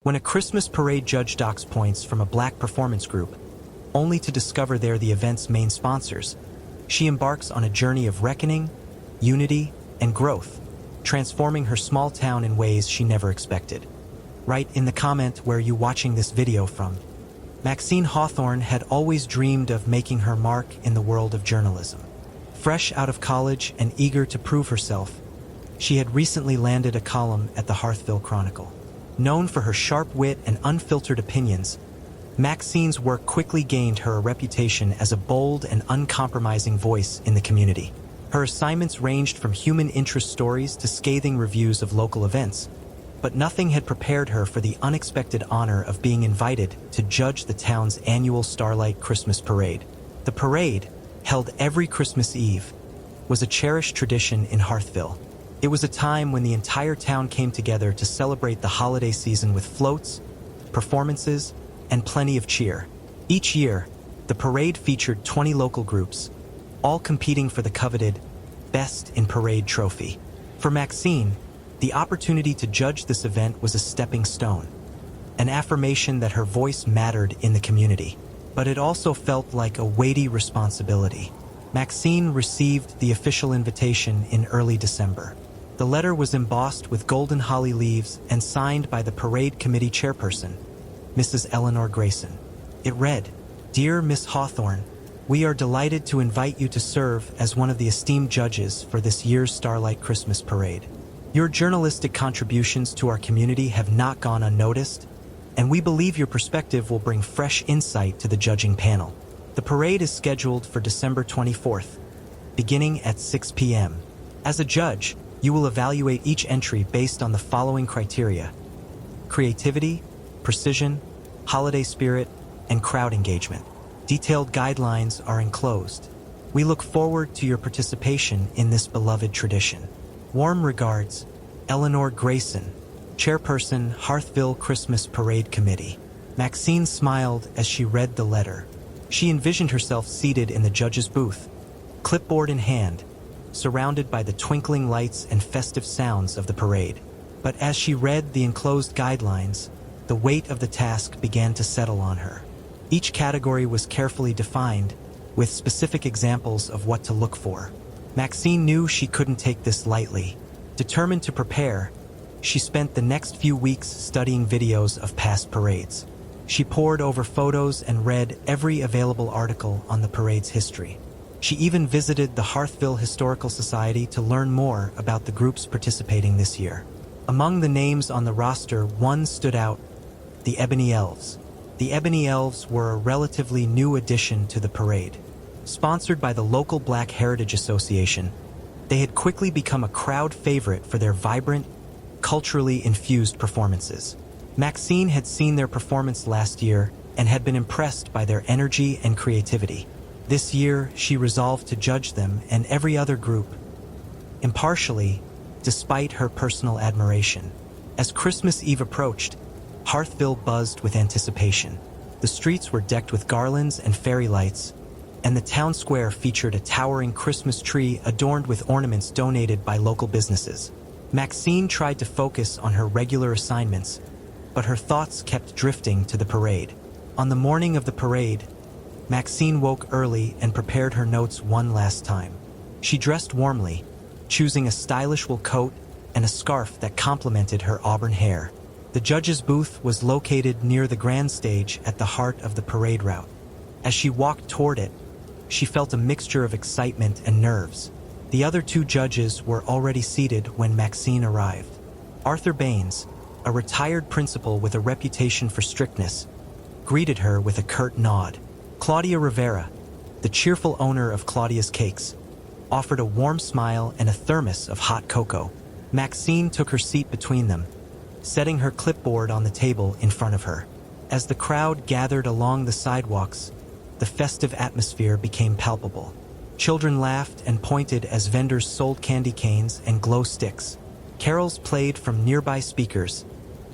When a Christmas parade judge docks points from a black performance group, only to discover they're the event's main sponsors, she embarks on a journey of reckoning, unity, and growth, transforming her small town in ways she never expected. Write in the comment where you watching this video from. Maxine Hawthorne had always dreamed of making her mark in the world of journalism. Fresh out of college and eager to prove herself, she had recently landed a column at the Harthville Chronicle. Known for her sharp wit and unfiltered opinions, Maxine's work quickly gained her a reputation as a bold and uncompromising voice in the community. Her assignments ranged from human interest stories to scathing reviews of local events, but nothing had prepared her for the unexpected honor of being invited to judge the town's annual Starlight Christmas Parade. The parade, held every Christmas Eve, was a cherished tradition in Harthville. It was a time when the entire town came together to celebrate the holiday season with floats, performances, and plenty of cheer. Each year, the parade featured 20 local groups, all competing for the coveted Best in Parade trophy. For Maxine, the opportunity to judge this event was a stepping stone, an affirmation that her voice mattered in the community. But it also felt like a weighty responsibility. Maxine received the official invitation in early December. The letter was embossed with golden holly leaves and signed by the parade committee chairperson, Mrs. Eleanor Grayson. It read, "Dear Miss Hawthorne, we are delighted to invite you to serve as one of the esteemed judges for this year's Starlight Christmas Parade. Your journalistic contributions to our community have not gone unnoticed, and we believe your perspective will bring fresh insight to the judging panel. The parade is scheduled for December 24th, beginning at 6 p.m. As a judge, you will evaluate each entry based on the following criteria: creativity, precision, holiday spirit, and crowd engagement. Detailed guidelines are enclosed. We look forward to your participation in this beloved tradition. Warm regards, Eleanor Grayson, Chairperson, Harthville Christmas Parade Committee." Maxine smiled as she read the letter. She envisioned herself seated in the judge's booth, clipboard in hand, surrounded by the twinkling lights and festive sounds of the parade. But as she read the enclosed guidelines, the weight of the task began to settle on her. Each category was carefully defined, with specific examples of what to look for. Maxine knew she couldn't take this lightly. Determined to prepare, she spent the next few weeks studying videos of past parades. She pored over photos and read every available article on the parade's history. She even visited the Harthville Historical Society to learn more about the groups participating this year. Among the names on the roster, one stood out: the Ebony Elves. The Ebony Elves were a relatively new addition to the parade. Sponsored by the local Black Heritage Association, they had quickly become a crowd favorite for their vibrant, culturally infused performances. Maxine had seen their performance last year and had been impressed by their energy and creativity. This year, she resolved to judge them and every other group impartially, despite her personal admiration. As Christmas Eve approached, Harthville buzzed with anticipation. The streets were decked with garlands and fairy lights, and the town square featured a towering Christmas tree adorned with ornaments donated by local businesses. Maxine tried to focus on her regular assignments, but her thoughts kept drifting to the parade. On the morning of the parade, Maxine woke early and prepared her notes one last time. She dressed warmly, choosing a stylish wool coat and a scarf that complemented her auburn hair. The judge's booth was located near the grand stage at the heart of the parade route. As she walked toward it, she felt a mixture of excitement and nerves. The other two judges were already seated when Maxine arrived. Arthur Baines, a retired principal with a reputation for strictness, greeted her with a curt nod. Claudia Rivera, the cheerful owner of Claudia's Cakes, offered a warm smile and a thermos of hot cocoa. Maxine took her seat between them, setting her clipboard on the table in front of her. As the crowd gathered along the sidewalks, the festive atmosphere became palpable. Children laughed and pointed as vendors sold candy canes and glow sticks. Carols played from nearby speakers,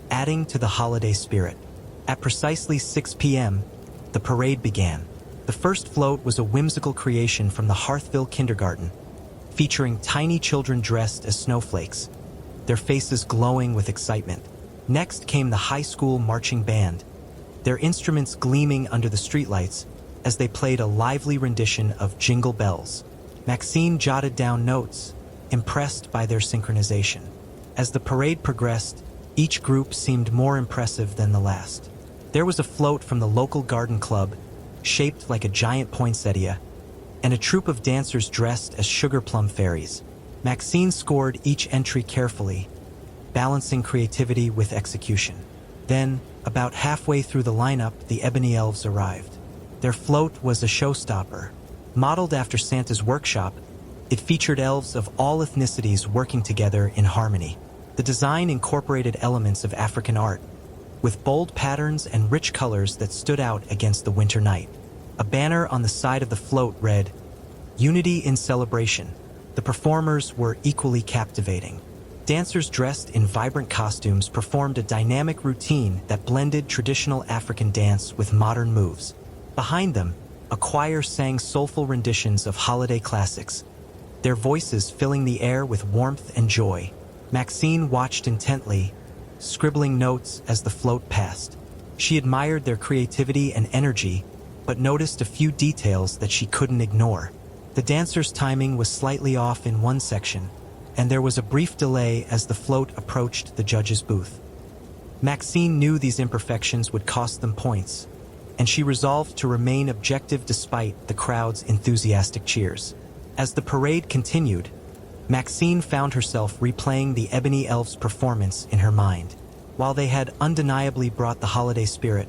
adding to the holiday spirit. At precisely 6 p.m., the parade began. The first float was a whimsical creation from the Harthville Kindergarten, featuring tiny children dressed as snowflakes, their faces glowing with excitement. Next came the high school marching band, their instruments gleaming under the streetlights as they played a lively rendition of Jingle Bells. Maxine jotted down notes, impressed by their synchronization. As the parade progressed, each group seemed more impressive than the last. There was a float from the local garden club, shaped like a giant poinsettia, and a troupe of dancers dressed as sugar plum fairies. Maxine scored each entry carefully, balancing creativity with execution. Then, about halfway through the lineup, the Ebony Elves arrived. Their float was a showstopper. Modeled after Santa's workshop, it featured elves of all ethnicities working together in harmony. The design incorporated elements of African art, with bold patterns and rich colors that stood out against the winter night. A banner on the side of the float read, "Unity in Celebration." The performers were equally captivating. Dancers dressed in vibrant costumes performed a dynamic routine that blended traditional African dance with modern moves. Behind them, a choir sang soulful renditions of holiday classics, their voices filling the air with warmth and joy. Maxine watched intently, scribbling notes as the float passed. She admired their creativity and energy, but noticed a few details that she couldn't ignore. The dancers' timing was slightly off in one section, and there was a brief delay as the float approached the judge's booth. Maxine knew these imperfections would cost them points, and she resolved to remain objective despite the crowd's enthusiastic cheers. As the parade continued, Maxine found herself replaying the Ebony Elves' performance in her mind. While they had undeniably brought the holiday spirit,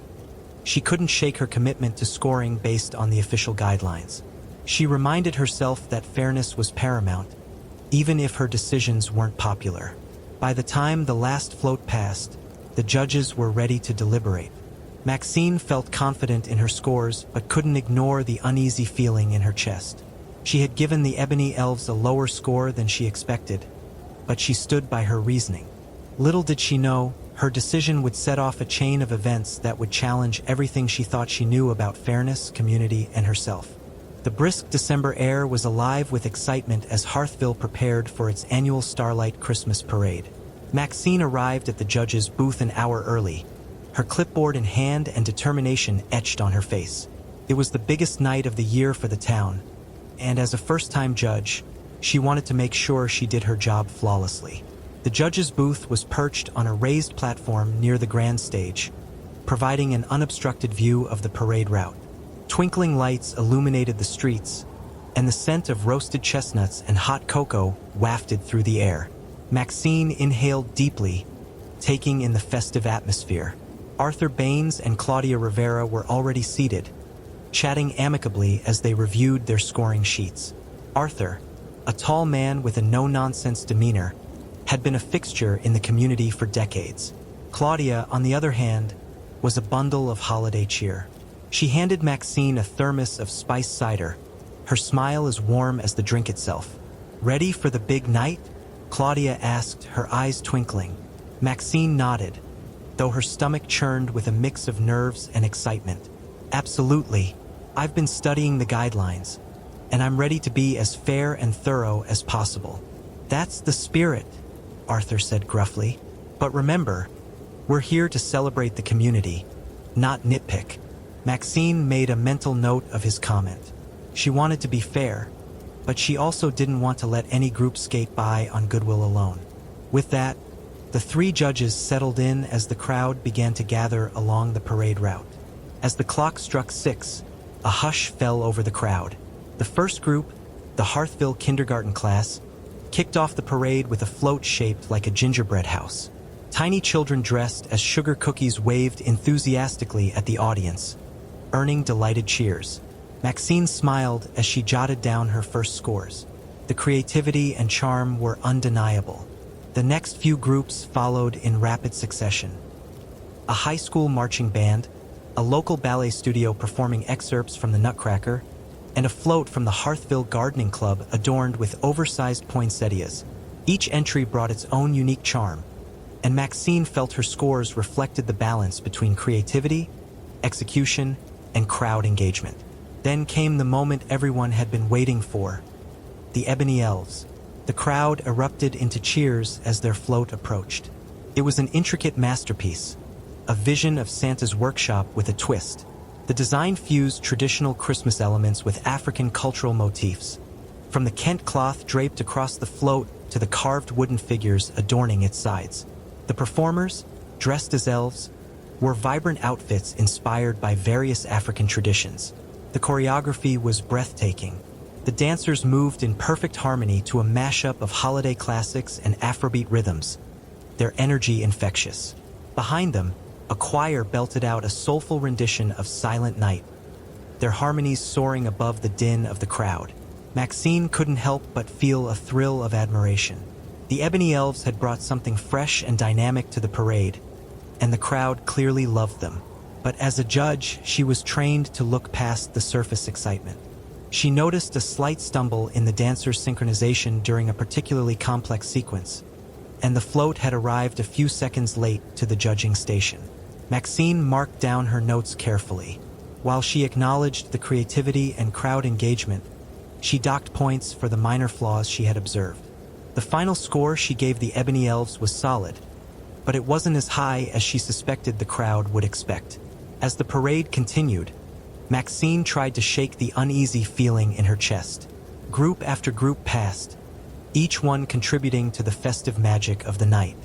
she couldn't shake her commitment to scoring based on the official guidelines. She reminded herself that fairness was paramount, even if her decisions weren't popular. By the time the last float passed, the judges were ready to deliberate. Maxine felt confident in her scores but couldn't ignore the uneasy feeling in her chest. She had given the Ebony Elves a lower score than she expected, but she stood by her reasoning. Little did she know, her decision would set off a chain of events that would challenge everything she thought she knew about fairness, community, and herself. The brisk December air was alive with excitement as Hearthville prepared for its annual Starlight Christmas Parade. Maxine arrived at the judge's booth an hour early, her clipboard in hand and determination etched on her face. It was the biggest night of the year for the town, and as a first-time judge, she wanted to make sure she did her job flawlessly. The judge's booth was perched on a raised platform near the grand stage, providing an unobstructed view of the parade route. Twinkling lights illuminated the streets, and the scent of roasted chestnuts and hot cocoa wafted through the air. Maxine inhaled deeply, taking in the festive atmosphere. Arthur Baines and Claudia Rivera were already seated, chatting amicably as they reviewed their scoring sheets. Arthur, a tall man with a no-nonsense demeanor, had been a fixture in the community for decades. Claudia, on the other hand, was a bundle of holiday cheer. She handed Maxine a thermos of spiced cider, her smile as warm as the drink itself. "Ready for the big night?" Claudia asked, her eyes twinkling. Maxine nodded, though her stomach churned with a mix of nerves and excitement. "Absolutely. I've been studying the guidelines, and I'm ready to be as fair and thorough as possible." "That's the spirit," Arthur said gruffly. "But remember, we're here to celebrate the community, not nitpick." Maxine made a mental note of his comment. She wanted to be fair, but she also didn't want to let any group skate by on goodwill alone. With that, the three judges settled in as the crowd began to gather along the parade route. As the clock struck 6, a hush fell over the crowd. The first group, the Hearthville kindergarten class, kicked off the parade with a float shaped like a gingerbread house. Tiny children dressed as sugar cookies waved enthusiastically at the audience, earning delighted cheers. Maxine smiled as she jotted down her first scores. The creativity and charm were undeniable. The next few groups followed in rapid succession. A high school marching band, a local ballet studio performing excerpts from the Nutcracker, and a float from the Hearthville Gardening Club adorned with oversized poinsettias. Each entry brought its own unique charm, and Maxine felt her scores reflected the balance between creativity, execution, and crowd engagement. Then came the moment everyone had been waiting for: the Ebony Elves. The crowd erupted into cheers as their float approached. It was an intricate masterpiece, a vision of Santa's workshop with a twist. The design fused traditional Christmas elements with African cultural motifs, from the Kent cloth draped across the float to the carved wooden figures adorning its sides. The performers, dressed as elves, wore vibrant outfits inspired by various African traditions. The choreography was breathtaking. The dancers moved in perfect harmony to a mashup of holiday classics and Afrobeat rhythms, their energy infectious. Behind them, a choir belted out a soulful rendition of Silent Night, their harmonies soaring above the din of the crowd. Maxine couldn't help but feel a thrill of admiration. The Ebony Elves had brought something fresh and dynamic to the parade, and the crowd clearly loved them. But as a judge, she was trained to look past the surface excitement. She noticed a slight stumble in the dancers' synchronization during a particularly complex sequence, and the float had arrived a few seconds late to the judging station. Maxine marked down her notes carefully. While she acknowledged the creativity and crowd engagement, she docked points for the minor flaws she had observed. The final score she gave the Ebony Elves was solid, but it wasn't as high as she suspected the crowd would expect. As the parade continued, Maxine tried to shake the uneasy feeling in her chest. Group after group passed, each one contributing to the festive magic of the night.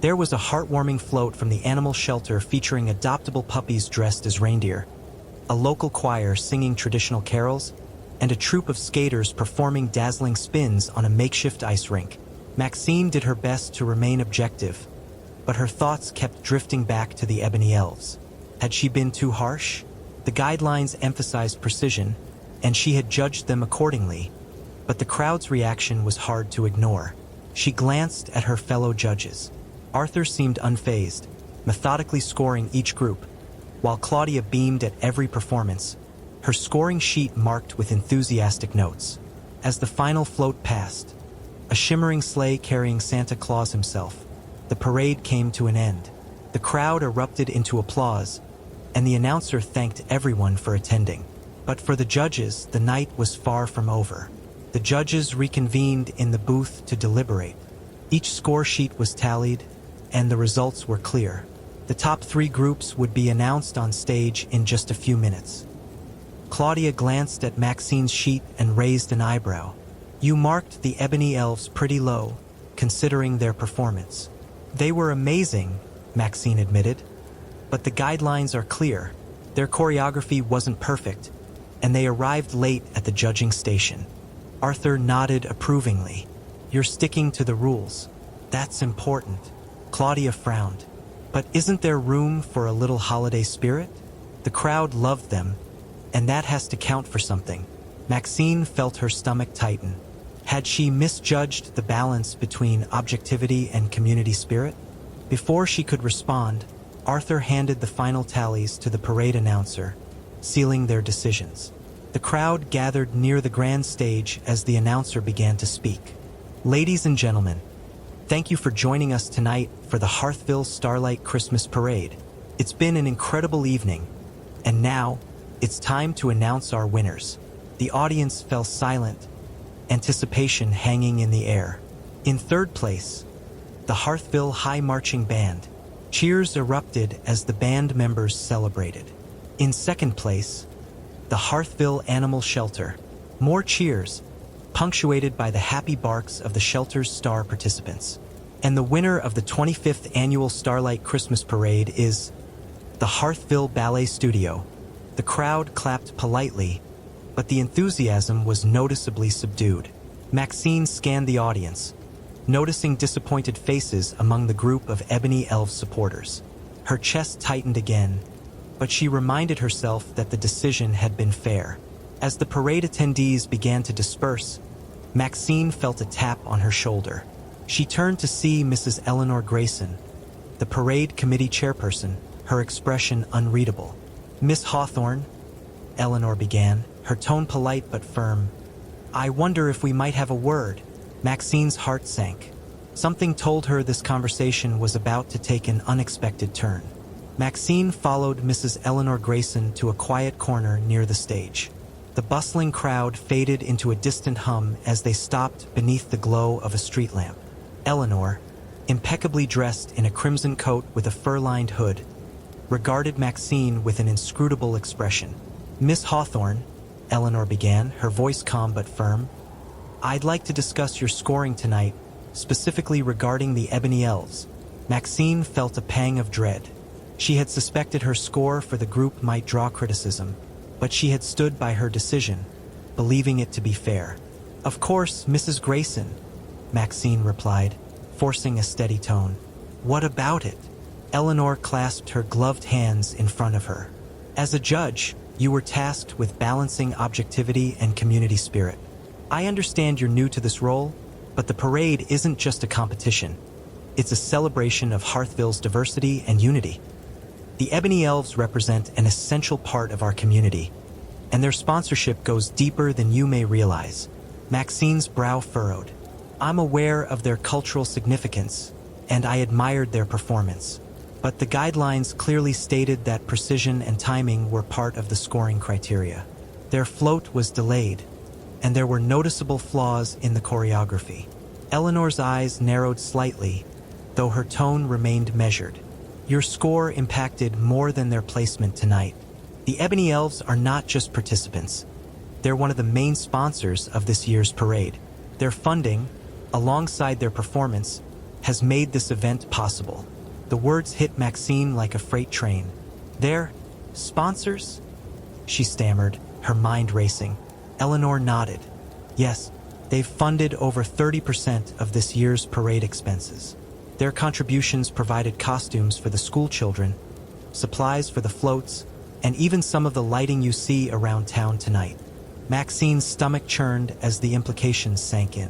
There was a heartwarming float from the animal shelter featuring adoptable puppies dressed as reindeer, a local choir singing traditional carols, and a troupe of skaters performing dazzling spins on a makeshift ice rink. Maxine did her best to remain objective, but her thoughts kept drifting back to the Ebony Elves. Had she been too harsh? The guidelines emphasized precision, and she had judged them accordingly, but the crowd's reaction was hard to ignore. She glanced at her fellow judges. Arthur seemed unfazed, methodically scoring each group, while Claudia beamed at every performance, her scoring sheet marked with enthusiastic notes. As the final float passed, a shimmering sleigh carrying Santa Claus himself, the parade came to an end. The crowd erupted into applause, and the announcer thanked everyone for attending. But for the judges, the night was far from over. The judges reconvened in the booth to deliberate. Each score sheet was tallied, and the results were clear. The top 3 groups would be announced on stage in just a few minutes. Claudia glanced at Maxine's sheet and raised an eyebrow. "You marked the Ebony Elves pretty low, considering their performance." "They were amazing," Maxine admitted, "but the guidelines are clear. Their choreography wasn't perfect, and they arrived late at the judging station." Arthur nodded approvingly. "You're sticking to the rules. That's important." Claudia frowned. "But isn't there room for a little holiday spirit? The crowd loved them, and that has to count for something." Maxine felt her stomach tighten. Had she misjudged the balance between objectivity and community spirit? Before she could respond, Arthur handed the final tallies to the parade announcer, sealing their decisions. The crowd gathered near the grand stage as the announcer began to speak. "Ladies and gentlemen, thank you for joining us tonight for the Hearthville Starlight Christmas Parade. It's been an incredible evening, and now it's time to announce our winners." The audience fell silent, anticipation hanging in the air. In third place, the Hearthville High Marching Band. Cheers erupted as the band members celebrated. In second place, the Hearthville Animal Shelter. More cheers, punctuated by the happy barks of the shelter's star participants. And the winner of the 25th Annual Starlight Christmas Parade is the Hearthville Ballet Studio. The crowd clapped politely, but the enthusiasm was noticeably subdued. Maxine scanned the audience, noticing disappointed faces among the group of Ebony Elf supporters. Her chest tightened again, but she reminded herself that the decision had been fair. As the parade attendees began to disperse, Maxine felt a tap on her shoulder. She turned to see Mrs. Eleanor Grayson, the parade committee chairperson, her expression unreadable. "Miss Hawthorne," Eleanor began, her tone polite but firm, "I wonder if we might have a word." Maxine's heart sank. Something told her this conversation was about to take an unexpected turn. Maxine followed Mrs. Eleanor Grayson to a quiet corner near the stage. The bustling crowd faded into a distant hum as they stopped beneath the glow of a street lamp. "Eleanor," impeccably dressed in a crimson coat with a fur-lined hood, regarded Maxine with an inscrutable expression. "Miss Hawthorne," Eleanor began, her voice calm but firm, "I'd like to discuss your scoring tonight, specifically regarding the Ebony Elves." Maxine felt a pang of dread. She had suspected her score for the group might draw criticism, but she had stood by her decision, believing it to be fair. "Of course, Mrs. Grayson," Maxine replied, forcing a steady tone. "What about it?" Eleanor clasped her gloved hands in front of her. "As a judge, you were tasked with balancing objectivity and community spirit. I understand you're new to this role, but the parade isn't just a competition. It's a celebration of Hearthville's diversity and unity. The Ebony Elves represent an essential part of our community, and their sponsorship goes deeper than you may realize." Maxine's brow furrowed. "I'm aware of their cultural significance, and I admired their performance. But the guidelines clearly stated that precision and timing were part of the scoring criteria. Their float was delayed, and there were noticeable flaws in the choreography." Eleanor's eyes narrowed slightly, though her tone remained measured. "Your score impacted more than their placement tonight. The Ebony Elves are not just participants. They're one of the main sponsors of this year's parade. Their funding, alongside their performance, has made this event possible." The words hit Maxine like a freight train. "They're sponsors?" she stammered, her mind racing. Eleanor nodded. "Yes, they've funded over 30% of this year's parade expenses. Their contributions provided costumes for the school children, supplies for the floats, and even some of the lighting you see around town tonight." Maxine's stomach churned as the implications sank in.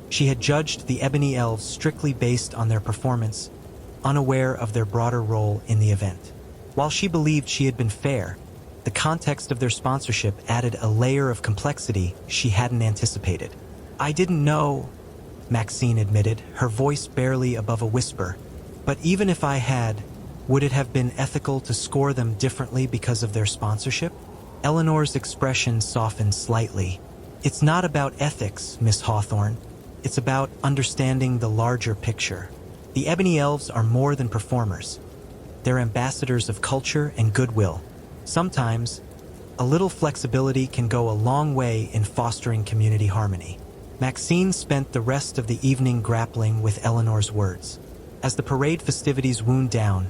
She had judged the Ebony Elves strictly based on their performance, unaware of their broader role in the event. While she believed she had been fair, the context of their sponsorship added a layer of complexity she hadn't anticipated. "I didn't know," Maxine admitted, her voice barely above a whisper. "But even if I had, would it have been ethical to score them differently because of their sponsorship?" Eleanor's expression softened slightly. "It's not about ethics, Miss Hawthorne. It's about understanding the larger picture. The Ebony Elves are more than performers. They're ambassadors of culture and goodwill. Sometimes, a little flexibility can go a long way in fostering community harmony." Maxine spent the rest of the evening grappling with Eleanor's words. As the parade festivities wound down,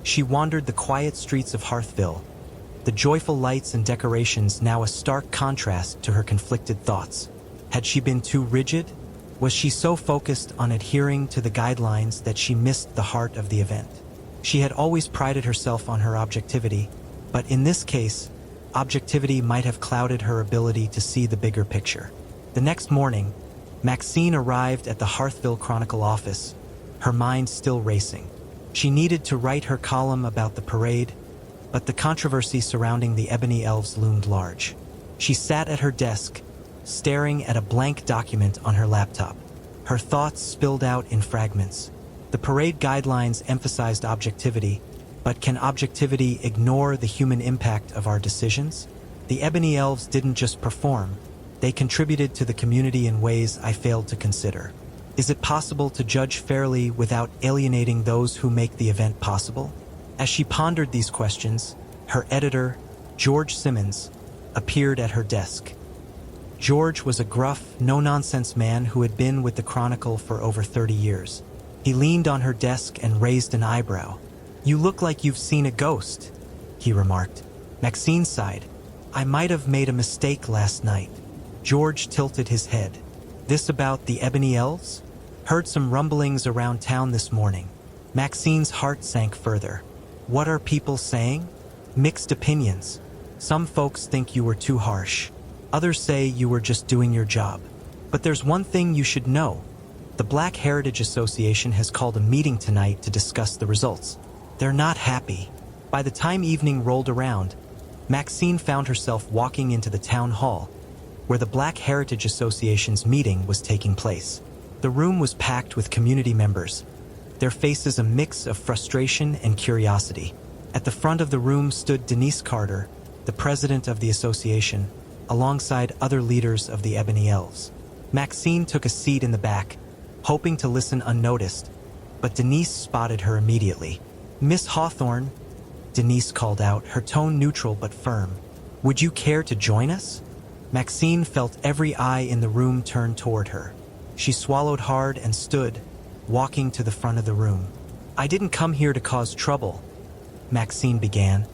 she wandered the quiet streets of Hearthville, the joyful lights and decorations now a stark contrast to her conflicted thoughts. Had she been too rigid? Was she so focused on adhering to the guidelines that she missed the heart of the event? She had always prided herself on her objectivity, but in this case, objectivity might have clouded her ability to see the bigger picture. The next morning, Maxine arrived at the Hearthville Chronicle office, her mind still racing. She needed to write her column about the parade, but the controversy surrounding the Ebony Elves loomed large. She sat at her desk, staring at a blank document on her laptop. Her thoughts spilled out in fragments. The parade guidelines emphasized objectivity, but can objectivity ignore the human impact of our decisions? The Ebony Elves didn't just perform, they contributed to the community in ways I failed to consider. Is it possible to judge fairly without alienating those who make the event possible? As she pondered these questions, her editor, George Simmons, appeared at her desk. George was a gruff, no-nonsense man who had been with the Chronicle for over 30 years. He leaned on her desk and raised an eyebrow. "You look like you've seen a ghost," he remarked. Maxine sighed. "I might have made a mistake last night." George tilted his head. "This about the Ebony Elves? Heard some rumblings around town this morning." Maxine's heart sank further. "What are people saying?" "Mixed opinions. Some folks think you were too harsh. Others say you were just doing your job. But there's one thing you should know. The Black Heritage Association has called a meeting tonight to discuss the results. They're not happy." By the time evening rolled around, Maxine found herself walking into the town hall, where the Black Heritage Association's meeting was taking place. The room was packed with community members, their faces a mix of frustration and curiosity. At the front of the room stood Denise Carter, the president of the association, alongside other leaders of the Ebony Elves. Maxine took a seat in the back, hoping to listen unnoticed, but Denise spotted her immediately. "Miss Hawthorne," Denise called out, her tone neutral but firm. "Would you care to join us?" Maxine felt every eye in the room turn toward her. She swallowed hard and stood, walking to the front of the room. "I didn't come here to cause trouble," Maxine began,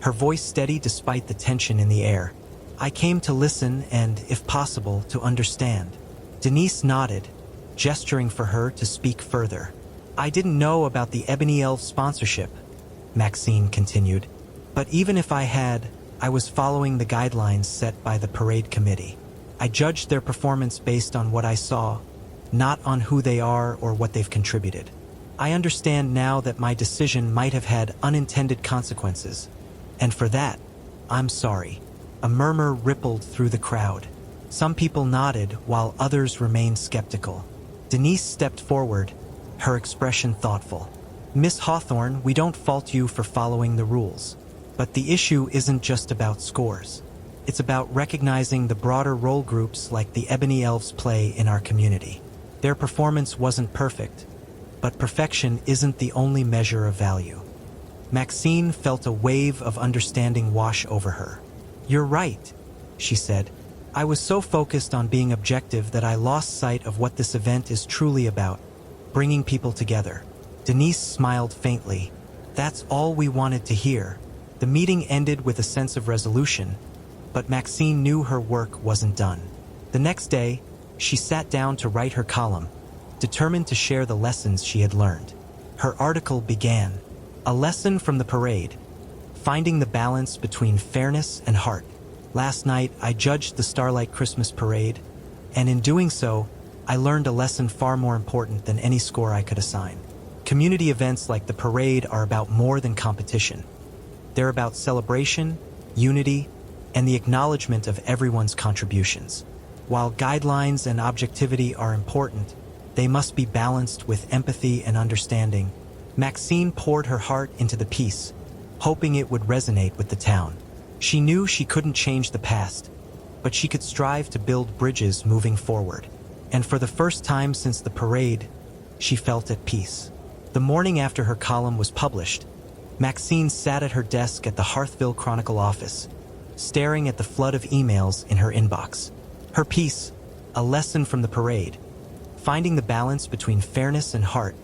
her voice steady despite the tension in the air. "I came to listen and, if possible, to understand." Denise nodded, gesturing for her to speak further. "I didn't know about the Ebony Elf sponsorship," Maxine continued. "But even if I had, I was following the guidelines set by the parade committee. I judged their performance based on what I saw, not on who they are or what they've contributed. I understand now that my decision might have had unintended consequences, and for that, I'm sorry." A murmur rippled through the crowd. Some people nodded while others remained skeptical. Denise stepped forward, her expression thoughtful. "Miss Hawthorne, we don't fault you for following the rules. But the issue isn't just about scores. It's about recognizing the broader role groups like the Ebony Elves play in our community. Their performance wasn't perfect, but perfection isn't the only measure of value." Maxine felt a wave of understanding wash over her. "You're right," she said. "I was so focused on being objective that I lost sight of what this event is truly about, bringing people together." Denise smiled faintly. "That's all we wanted to hear." The meeting ended with a sense of resolution, but Maxine knew her work wasn't done. The next day, she sat down to write her column, determined to share the lessons she had learned. Her article began, "A lesson from the parade, finding the balance between fairness and heart. Last night, I judged the Starlight Christmas Parade, and in doing so, I learned a lesson far more important than any score I could assign. Community events like the parade are about more than competition. They're about celebration, unity, and the acknowledgement of everyone's contributions. While guidelines and objectivity are important, they must be balanced with empathy and understanding." Maxine poured her heart into the piece, hoping it would resonate with the town. She knew she couldn't change the past, but she could strive to build bridges moving forward. And for the first time since the parade, she felt at peace. The morning after her column was published, Maxine sat at her desk at the Hearthville Chronicle office, staring at the flood of emails in her inbox. Her piece, "A Lesson from the Parade, Finding the Balance Between Fairness and Heart,"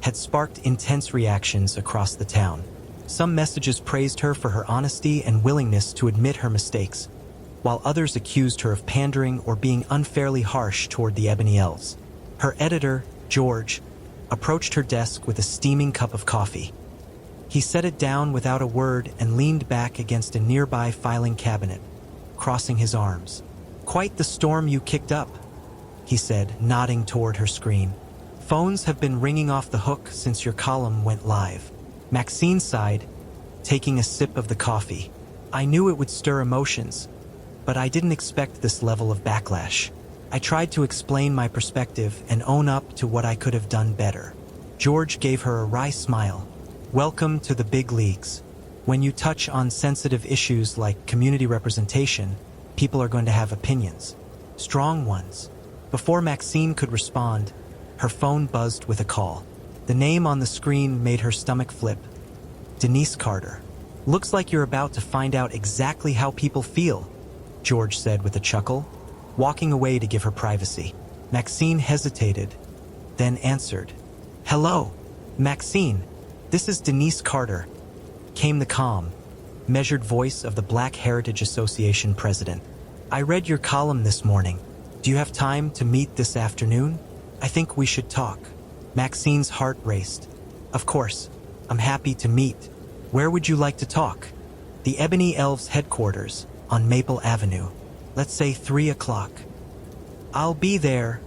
had sparked intense reactions across the town. Some messages praised her for her honesty and willingness to admit her mistakes, while others accused her of pandering or being unfairly harsh toward the Ebony Elves. Her editor, George, approached her desk with a steaming cup of coffee. He set it down without a word and leaned back against a nearby filing cabinet, crossing his arms. "Quite the storm you kicked up," he said, nodding toward her screen. "Phones have been ringing off the hook since your column went live." Maxine sighed, taking a sip of the coffee. "I knew it would stir emotions, but I didn't expect this level of backlash. I tried to explain my perspective and own up to what I could have done better." George gave her a wry smile. "Welcome to the big leagues. When you touch on sensitive issues like community representation, people are going to have opinions. Strong ones." Before Maxine could respond, her phone buzzed with a call. The name on the screen made her stomach flip. "Denise Carter. Looks like you're about to find out exactly how people feel," George said with a chuckle, walking away to give her privacy. Maxine hesitated, then answered. "Hello, Maxine. This is Denise Carter," came the calm, measured voice of the Black Heritage Association president. "I read your column this morning. Do you have time to meet this afternoon? I think we should talk." Maxine's heart raced. "Of course, I'm happy to meet. Where would you like to talk?" "The Ebony Elves headquarters on Maple Avenue. Let's say 3 o'clock. "I'll be there,"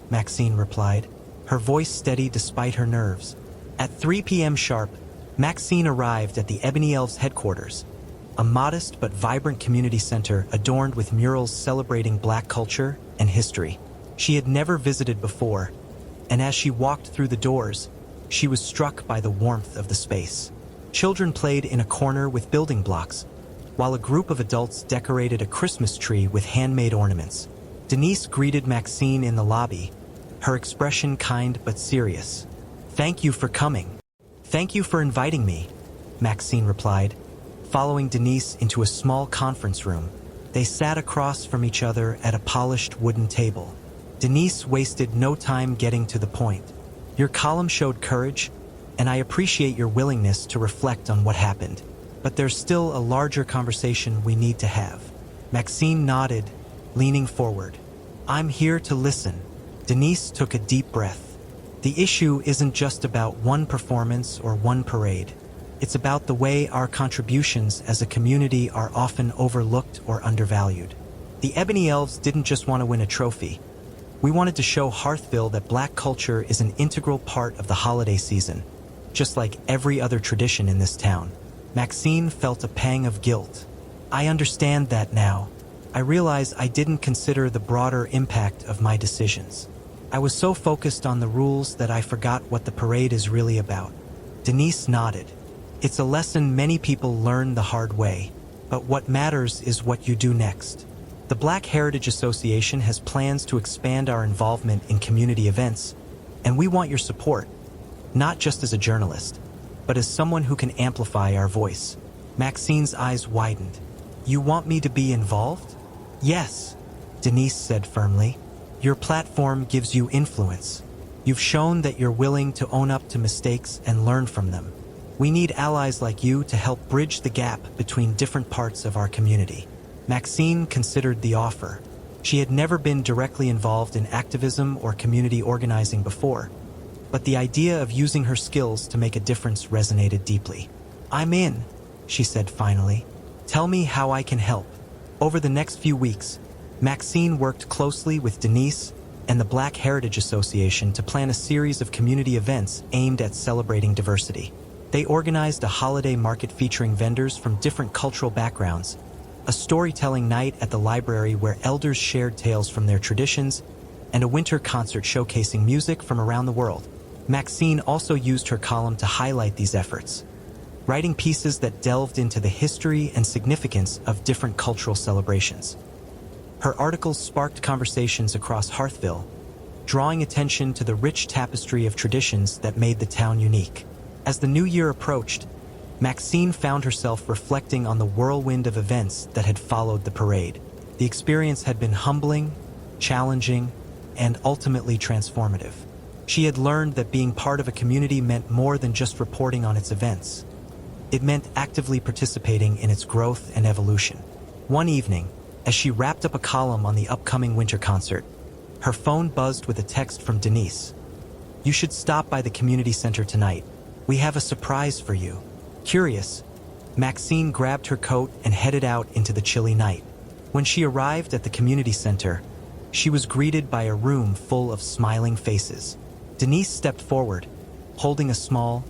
Maxine replied, her voice steady despite her nerves. At 3 p.m. sharp, Maxine arrived at the Ebony Elves headquarters, a modest but vibrant community center adorned with murals celebrating Black culture and history. She had never visited before, and as she walked through the doors, she was struck by the warmth of the space. Children played in a corner with building blocks, while a group of adults decorated a Christmas tree with handmade ornaments. Denise greeted Maxine in the lobby, her expression kind but serious. Thank you for coming. Thank you for inviting me, Maxine replied, following Denise into a small conference room. They sat across from each other at a polished wooden table. Denise wasted no time getting to the point. Your column showed courage, and I appreciate your willingness to reflect on what happened. But there's still a larger conversation we need to have. Maxine nodded, leaning forward. I'm here to listen. Denise took a deep breath. The issue isn't just about one performance or one parade. It's about the way our contributions as a community are often overlooked or undervalued. The Ebony Elves didn't just want to win a trophy. We wanted to show Hearthville that Black culture is an integral part of the holiday season, just like every other tradition in this town. Maxine felt a pang of guilt. I understand that now. I realize I didn't consider the broader impact of my decisions. I was so focused on the rules that I forgot what the parade is really about. Denise nodded. It's a lesson many people learn the hard way, but what matters is what you do next. The Black Heritage Association has plans to expand our involvement in community events, and we want your support, not just as a journalist, but as someone who can amplify our voice. Maxine's eyes widened. You want me to be involved? Yes, Denise said firmly. Your platform gives you influence. You've shown that you're willing to own up to mistakes and learn from them. We need allies like you to help bridge the gap between different parts of our community. Maxine considered the offer. She had never been directly involved in activism or community organizing before, but the idea of using her skills to make a difference resonated deeply. I'm in, she said finally. Tell me how I can help. Over the next few weeks, Maxine worked closely with Denise and the Black Heritage Association to plan a series of community events aimed at celebrating diversity. They organized a holiday market featuring vendors from different cultural backgrounds, a storytelling night at the library where elders shared tales from their traditions, and a winter concert showcasing music from around the world. Maxine also used her column to highlight these efforts, writing pieces that delved into the history and significance of different cultural celebrations. Her articles sparked conversations across Hearthville, drawing attention to the rich tapestry of traditions that made the town unique. As the new year approached, Maxine found herself reflecting on the whirlwind of events that had followed the parade. The experience had been humbling, challenging, and ultimately transformative. She had learned that being part of a community meant more than just reporting on its events. It meant actively participating in its growth and evolution. One evening, as she wrapped up a column on the upcoming winter concert, her phone buzzed with a text from Denise. You should stop by the community center tonight. We have a surprise for you. Curious, Maxine grabbed her coat and headed out into the chilly night. When she arrived at the community center, she was greeted by a room full of smiling faces. Denise stepped forward, holding a small,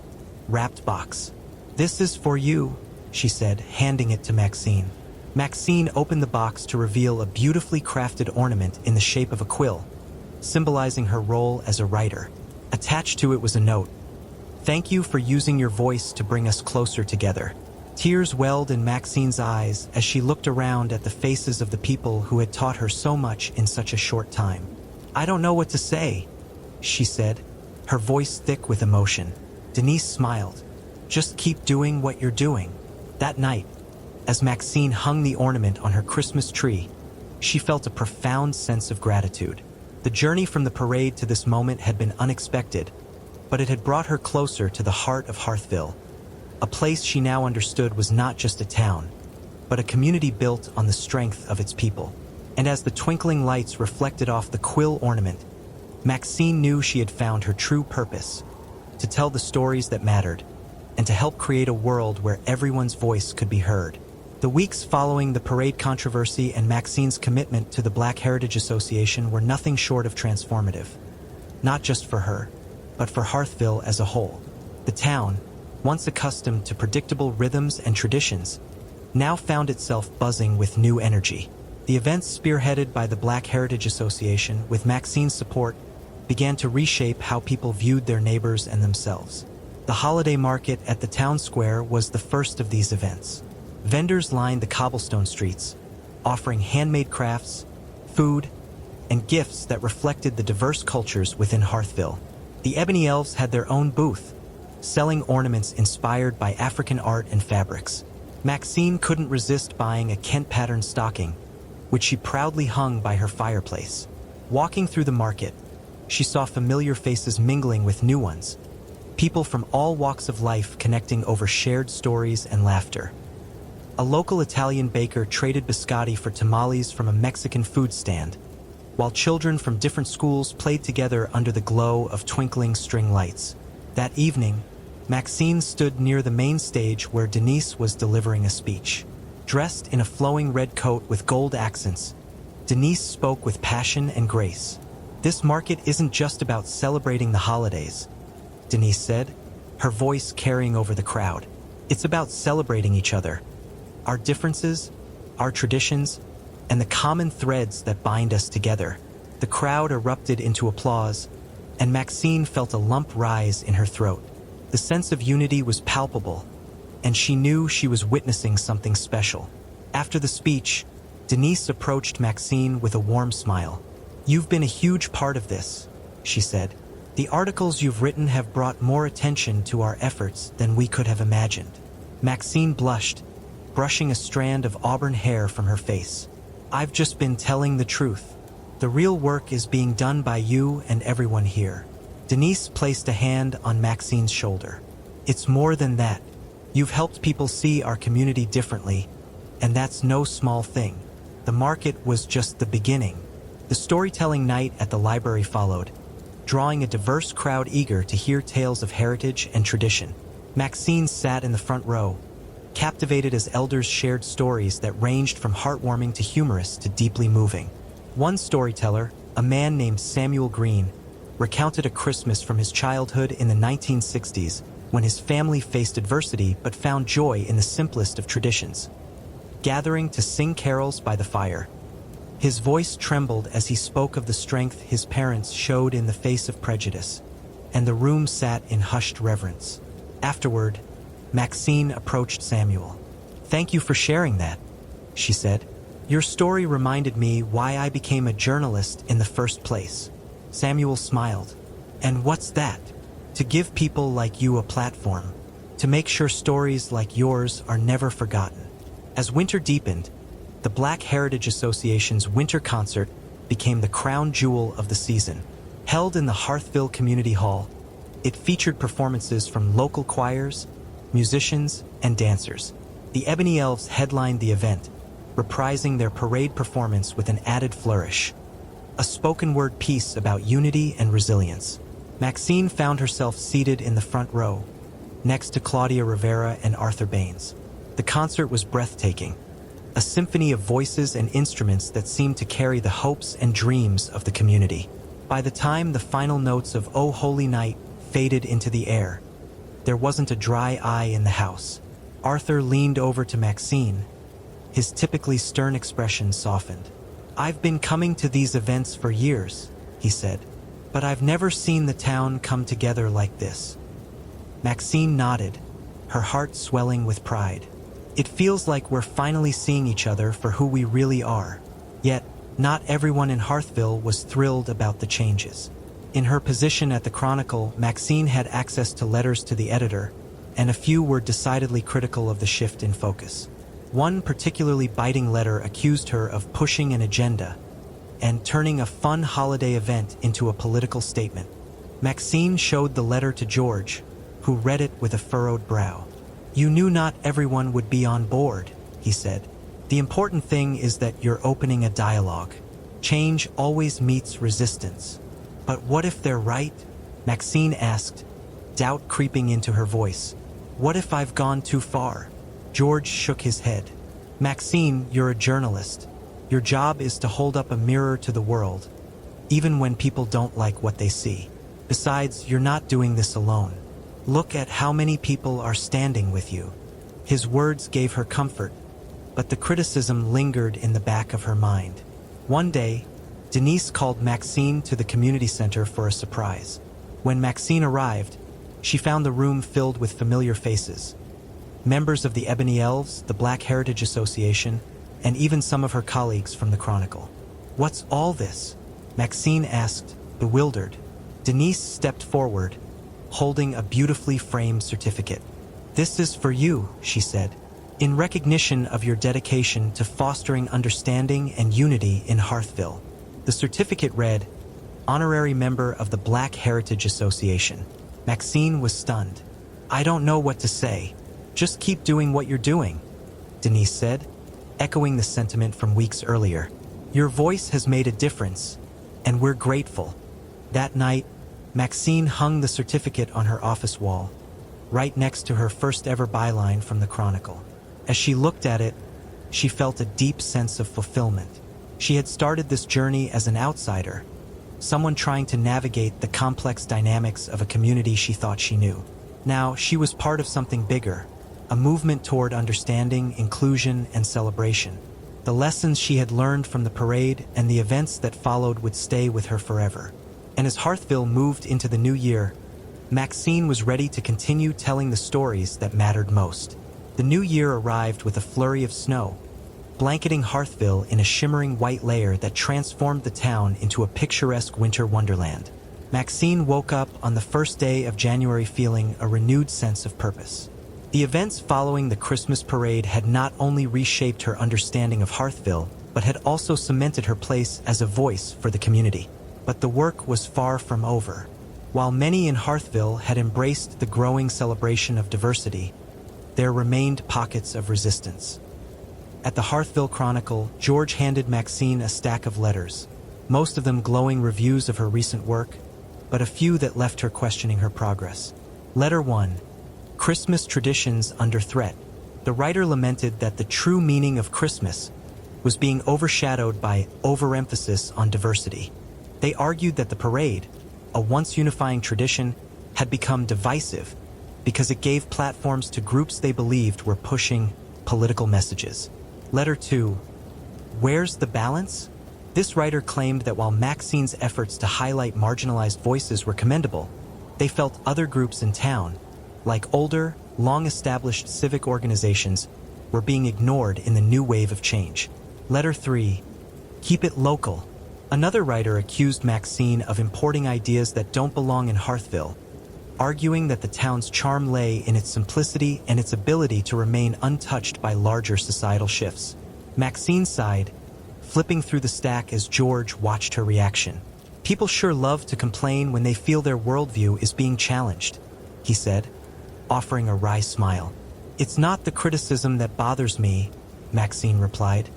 wrapped box. This is for you, she said, handing it to Maxine. Maxine opened the box to reveal a beautifully crafted ornament in the shape of a quill, symbolizing her role as a writer. Attached to it was a note. Thank you for using your voice to bring us closer together. Tears welled in Maxine's eyes as she looked around at the faces of the people who had taught her so much in such a short time. I don't know what to say, she said, her voice thick with emotion. Denise smiled. Just keep doing what you're doing. That night, as Maxine hung the ornament on her Christmas tree, she felt a profound sense of gratitude. The journey from the parade to this moment had been unexpected, but it had brought her closer to the heart of Hearthville, a place she now understood was not just a town, but a community built on the strength of its people. And as the twinkling lights reflected off the quill ornament, Maxine knew she had found her true purpose, to tell the stories that mattered, and to help create a world where everyone's voice could be heard. The weeks following the parade controversy and Maxine's commitment to the Black Heritage Association were nothing short of transformative. Not just for her, but for Hearthville as a whole. The town, once accustomed to predictable rhythms and traditions, now found itself buzzing with new energy. The events spearheaded by the Black Heritage Association, with Maxine's support, began to reshape how people viewed their neighbors and themselves. The holiday market at the town square was the first of these events. Vendors lined the cobblestone streets, offering handmade crafts, food, and gifts that reflected the diverse cultures within Hearthville. The Ebony Elves had their own booth, selling ornaments inspired by African art and fabrics. Maxine couldn't resist buying a Kent-pattern stocking, which she proudly hung by her fireplace. Walking through the market, she saw familiar faces mingling with new ones, people from all walks of life connecting over shared stories and laughter. A local Italian baker traded biscotti for tamales from a Mexican food stand, while children from different schools played together under the glow of twinkling string lights. That evening, Maxine stood near the main stage where Denise was delivering a speech. Dressed in a flowing red coat with gold accents, Denise spoke with passion and grace. "This market isn't just about celebrating the holidays," Denise said, her voice carrying over the crowd. "It's about celebrating each other, our differences, our traditions, and the common threads that bind us together." The crowd erupted into applause, and Maxine felt a lump rise in her throat. The sense of unity was palpable, and she knew she was witnessing something special. After the speech, Denise approached Maxine with a warm smile. "You've been a huge part of this," she said. "The articles you've written have brought more attention to our efforts than we could have imagined." Maxine blushed, brushing a strand of auburn hair from her face. "I've just been telling the truth. The real work is being done by you and everyone here." Denise placed a hand on Maxine's shoulder. "It's more than that. You've helped people see our community differently, and that's no small thing." The market was just the beginning. The storytelling night at the library followed, drawing a diverse crowd eager to hear tales of heritage and tradition. Maxine sat in the front row, captivated as elders shared stories that ranged from heartwarming to humorous to deeply moving. One storyteller, a man named Samuel Green, recounted a Christmas from his childhood in the 1960s when his family faced adversity but found joy in the simplest of traditions, gathering to sing carols by the fire. His voice trembled as he spoke of the strength his parents showed in the face of prejudice, and the room sat in hushed reverence. Afterward, Maxine approached Samuel. "Thank you for sharing that," she said. "Your story reminded me why I became a journalist in the first place." Samuel smiled. "And what's that?" "To give people like you a platform, to make sure stories like yours are never forgotten." As winter deepened, the Black Heritage Association's winter concert became the crown jewel of the season. Held in the Hearthville Community Hall, it featured performances from local choirs, musicians, and dancers. The Ebony Elves headlined the event, reprising their parade performance with an added flourish, a spoken-word piece about unity and resilience. Maxine found herself seated in the front row, next to Claudia Rivera and Arthur Baines. The concert was breathtaking, a symphony of voices and instruments that seemed to carry the hopes and dreams of the community. By the time the final notes of "O Holy Night" faded into the air, there wasn't a dry eye in the house. Arthur leaned over to Maxine, his typically stern expression softened. "I've been coming to these events for years," he said, "but I've never seen the town come together like this." Maxine nodded, her heart swelling with pride. "It feels like we're finally seeing each other for who we really are." Yet, not everyone in Hearthville was thrilled about the changes. In her position at the Chronicle, Maxine had access to letters to the editor, and a few were decidedly critical of the shift in focus. One particularly biting letter accused her of pushing an agenda and turning a fun holiday event into a political statement. Maxine showed the letter to George, who read it with a furrowed brow. "You knew not everyone would be on board," he said. "The important thing is that you're opening a dialogue. Change always meets resistance." "But what if they're right?" Maxine asked, doubt creeping into her voice. "What if I've gone too far?" George shook his head. "Maxine, you're a journalist. Your job is to hold up a mirror to the world, even when people don't like what they see. Besides, you're not doing this alone. Look at how many people are standing with you." His words gave her comfort, but the criticism lingered in the back of her mind. One day, Denise called Maxine to the community center for a surprise. When Maxine arrived, she found the room filled with familiar faces. Members of the Ebony Elves, the Black Heritage Association, and even some of her colleagues from the Chronicle. "What's all this?" Maxine asked, bewildered. Denise stepped forward, holding a beautifully framed certificate. "This is for you," she said, "in recognition of your dedication to fostering understanding and unity in Hearthville." The certificate read, "Honorary Member of the Black Heritage Association." Maxine was stunned. "I don't know what to say. Just keep doing what you're doing," Denise said, echoing the sentiment from weeks earlier. "Your voice has made a difference, and we're grateful." That night, Maxine hung the certificate on her office wall, right next to her first ever byline from the Chronicle. As she looked at it, she felt a deep sense of fulfillment. She had started this journey as an outsider, someone trying to navigate the complex dynamics of a community she thought she knew. Now, she was part of something bigger, a movement toward understanding, inclusion, and celebration. The lessons she had learned from the parade and the events that followed would stay with her forever. And as Hearthville moved into the new year, Maxine was ready to continue telling the stories that mattered most. The new year arrived with a flurry of snow, blanketing Hearthville in a shimmering white layer that transformed the town into a picturesque winter wonderland. Maxine woke up on the first day of January feeling a renewed sense of purpose. The events following the Christmas parade had not only reshaped her understanding of Hearthville, but had also cemented her place as a voice for the community. But the work was far from over. While many in Hearthville had embraced the growing celebration of diversity, there remained pockets of resistance. At the Hearthville Chronicle, George handed Maxine a stack of letters, most of them glowing reviews of her recent work, but a few that left her questioning her progress. Letter 1. Christmas traditions under threat. The writer lamented that the true meaning of Christmas was being overshadowed by overemphasis on diversity. They argued that the parade, a once unifying tradition, had become divisive because it gave platforms to groups they believed were pushing political messages. Letter 2. Where's the balance? This writer claimed that while Maxine's efforts to highlight marginalized voices were commendable, they felt other groups in town, like older, long-established civic organizations, were being ignored in the new wave of change. Letter 3. Keep it local. Another writer accused Maxine of importing ideas that don't belong in Hearthville, arguing that the town's charm lay in its simplicity and its ability to remain untouched by larger societal shifts. Maxine sighed, flipping through the stack as George watched her reaction. "People sure love to complain when they feel their worldview is being challenged," he said, offering a wry smile. "It's not the criticism that bothers me," Maxine replied.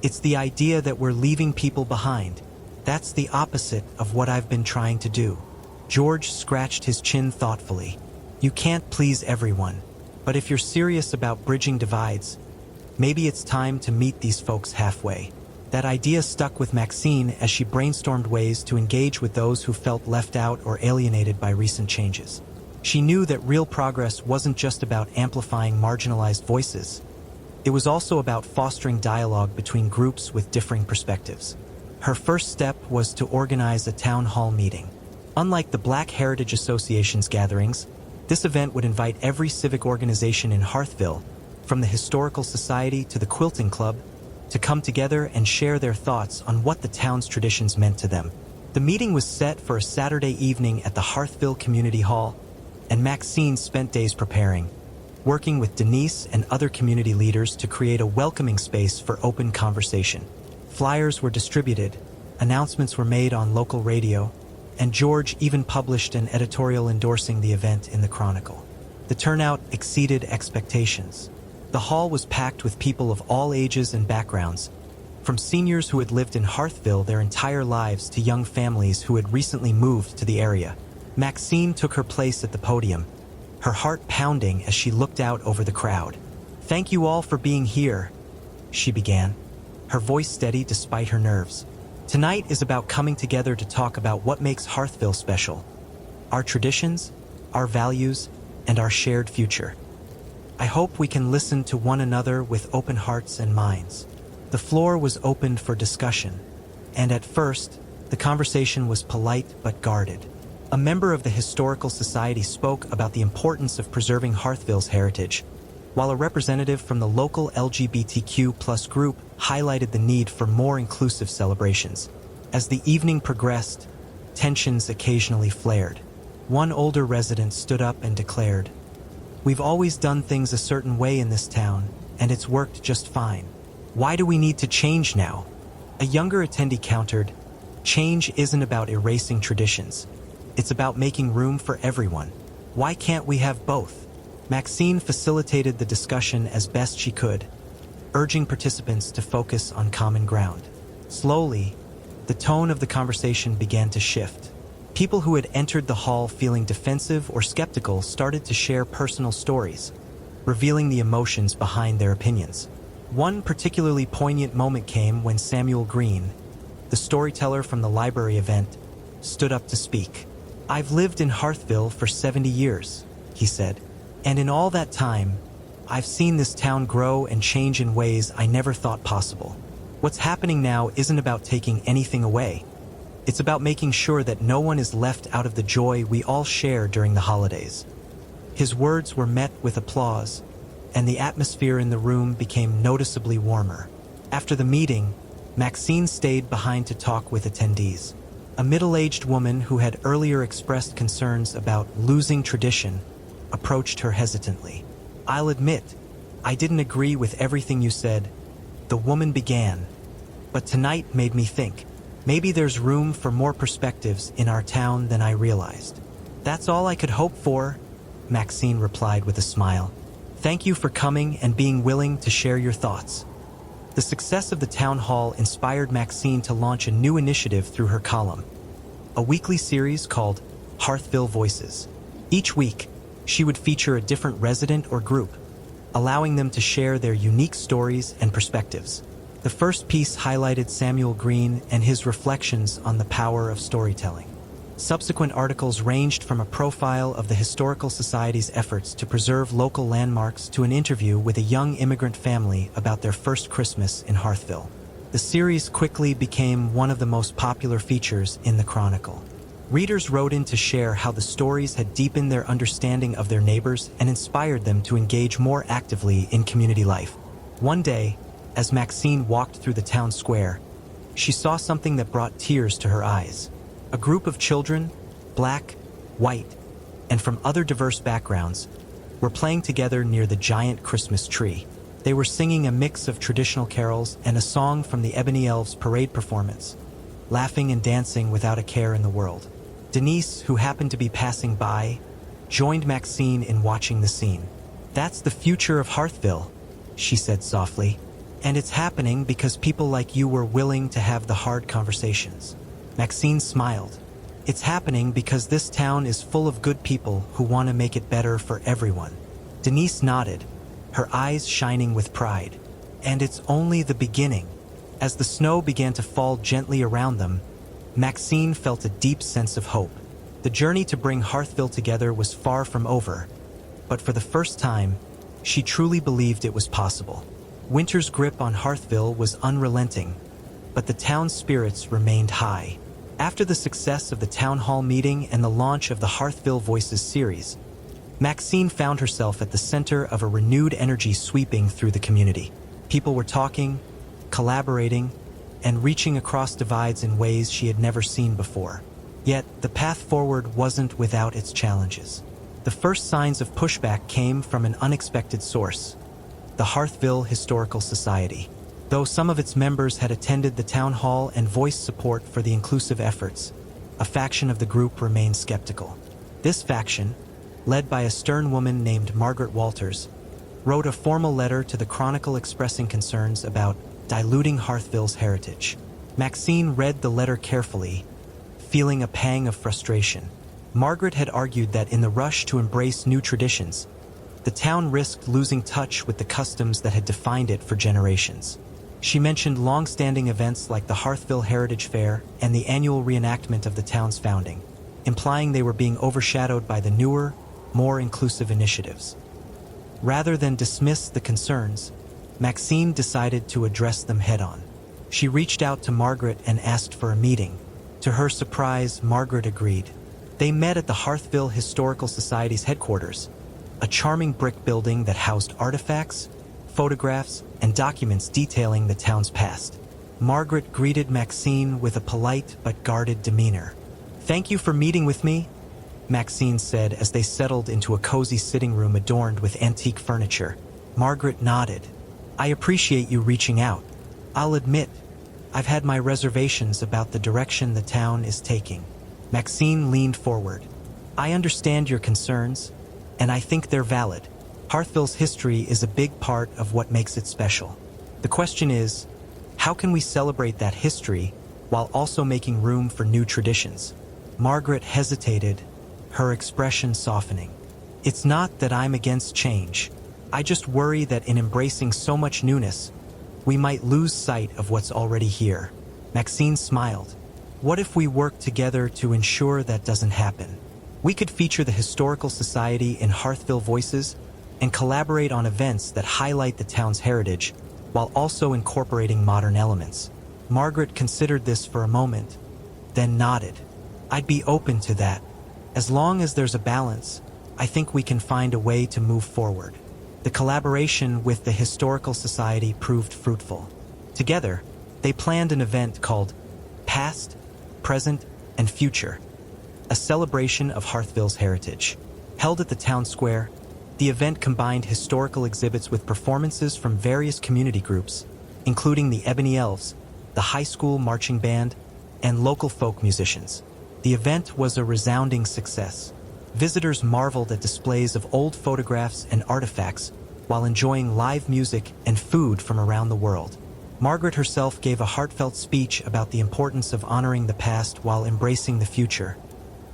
"It's the idea that we're leaving people behind. That's the opposite of what I've been trying to do." George scratched his chin thoughtfully. "You can't please everyone, but if you're serious about bridging divides, maybe it's time to meet these folks halfway." That idea stuck with Maxine as she brainstormed ways to engage with those who felt left out or alienated by recent changes. She knew that real progress wasn't just about amplifying marginalized voices. It was also about fostering dialogue between groups with differing perspectives. Her first step was to organize a town hall meeting. Unlike the Black Heritage Association's gatherings, this event would invite every civic organization in Hearthville, from the Historical Society to the Quilting Club, to come together and share their thoughts on what the town's traditions meant to them. The meeting was set for a Saturday evening at the Hearthville Community Hall, and Maxine spent days preparing, working with Denise and other community leaders to create a welcoming space for open conversation. Flyers were distributed, announcements were made on local radio, and George even published an editorial endorsing the event in the Chronicle. The turnout exceeded expectations. The hall was packed with people of all ages and backgrounds, from seniors who had lived in Hearthville their entire lives to young families who had recently moved to the area. Maxine took her place at the podium, her heart pounding as she looked out over the crowd. "Thank you all for being here," she began, her voice steady despite her nerves. "Tonight is about coming together to talk about what makes Hearthville special. Our traditions, our values, and our shared future. I hope we can listen to one another with open hearts and minds." The floor was opened for discussion, and at first, the conversation was polite but guarded. A member of the Historical Society spoke about the importance of preserving Hearthville's heritage, while a representative from the local LGBTQ+ group highlighted the need for more inclusive celebrations. As the evening progressed, Tensions occasionally flared. One older resident stood up and declared, "We've always done things a certain way in this town, and it's worked just fine. Why do we need to change now?" A younger attendee countered, "Change isn't about erasing traditions. It's about making room for everyone. Why can't we have both?" Maxine facilitated the discussion as best she could, urging participants to focus on common ground. Slowly, the tone of the conversation began to shift. People who had entered the hall feeling defensive or skeptical started to share personal stories, revealing the emotions behind their opinions. One particularly poignant moment came when Samuel Green, the storyteller from the library event, stood up to speak. "I've lived in Hearthville for 70 years, he said, "and in all that time, I've seen this town grow and change in ways I never thought possible. What's happening now isn't about taking anything away. It's about making sure that no one is left out of the joy we all share during the holidays." His words were met with applause, and the atmosphere in the room became noticeably warmer. After the meeting, Maxine stayed behind to talk with attendees. A middle-aged woman who had earlier expressed concerns about losing tradition approached her hesitantly. "I'll admit, I didn't agree with everything you said," the woman began, "but tonight made me think. Maybe there's room for more perspectives in our town than I realized." "That's all I could hope for," Maxine replied with a smile. "Thank you for coming and being willing to share your thoughts." The success of the town hall inspired Maxine to launch a new initiative through her column, a weekly series called Hearthville Voices. Each week, she would feature a different resident or group, allowing them to share their unique stories and perspectives. The first piece highlighted Samuel Green and his reflections on the power of storytelling. Subsequent articles ranged from a profile of the Historical Society's efforts to preserve local landmarks to an interview with a young immigrant family about their first Christmas in Hearthville. The series quickly became one of the most popular features in the Chronicle. Readers wrote in to share how the stories had deepened their understanding of their neighbors and inspired them to engage more actively in community life. One day, as Maxine walked through the town square, she saw something that brought tears to her eyes. A group of children, black, white, and from other diverse backgrounds, were playing together near the giant Christmas tree. They were singing a mix of traditional carols and a song from the Ebony Elves parade performance, laughing and dancing without a care in the world. Denise, who happened to be passing by, joined Maxine in watching the scene. "That's the future of Hearthville," she said softly. "And it's happening because people like you were willing to have the hard conversations." Maxine smiled. "It's happening because this town is full of good people who want to make it better for everyone." Denise nodded, her eyes shining with pride. "And it's only the beginning." As the snow began to fall gently around them, Maxine felt a deep sense of hope. The journey to bring Hearthville together was far from over, but for the first time, she truly believed it was possible. Winter's grip on Hearthville was unrelenting, but the town's spirits remained high. After the success of the town hall meeting and the launch of the Hearthville Voices series, Maxine found herself at the center of a renewed energy sweeping through the community. People were talking, collaborating, and reaching across divides in ways she had never seen before. Yet, the path forward wasn't without its challenges. The first signs of pushback came from an unexpected source: the Hearthville Historical Society. Though some of its members had attended the town hall and voiced support for the inclusive efforts, a faction of the group remained skeptical. This faction, led by a stern woman named Margaret Walters, wrote a formal letter to the Chronicle expressing concerns about diluting Hearthville's heritage. Maxine read the letter carefully, feeling a pang of frustration. Margaret had argued that in the rush to embrace new traditions, the town risked losing touch with the customs that had defined it for generations. She mentioned long-standing events like the Hearthville Heritage Fair and the annual reenactment of the town's founding, implying they were being overshadowed by the newer, more inclusive initiatives. Rather than dismiss the concerns, Maxine decided to address them head-on. She reached out to Margaret and asked for a meeting. To her surprise, Margaret agreed. They met at the Hearthville Historical Society's headquarters, a charming brick building that housed artifacts, photographs, and documents detailing the town's past. Margaret greeted Maxine with a polite but guarded demeanor. Thank you for meeting with me, Maxine said as they settled into a cozy sitting room adorned with antique furniture. Margaret nodded. I appreciate you reaching out. I'll admit, I've had my reservations about the direction the town is taking. Maxine leaned forward. I understand your concerns, and I think they're valid. Hearthville's history is a big part of what makes it special. The question is, how can we celebrate that history while also making room for new traditions? Margaret hesitated, her expression softening. It's not that I'm against change. I just worry that in embracing so much newness, we might lose sight of what's already here. Maxine smiled. What if we work together to ensure that doesn't happen? We could feature the Historical Society in Hearthville Voices and collaborate on events that highlight the town's heritage while also incorporating modern elements. Margaret considered this for a moment, then nodded. I'd be open to that. As long as there's a balance, I think we can find a way to move forward. The collaboration with the Historical Society proved fruitful. Together, they planned an event called Past, Present, and Future, a celebration of Hearthville's heritage. Held at the town square, the event combined historical exhibits with performances from various community groups, including the Ebony Elves, the high school marching band, and local folk musicians. The event was a resounding success. Visitors marveled at displays of old photographs and artifacts while enjoying live music and food from around the world. Margaret herself gave a heartfelt speech about the importance of honoring the past while embracing the future,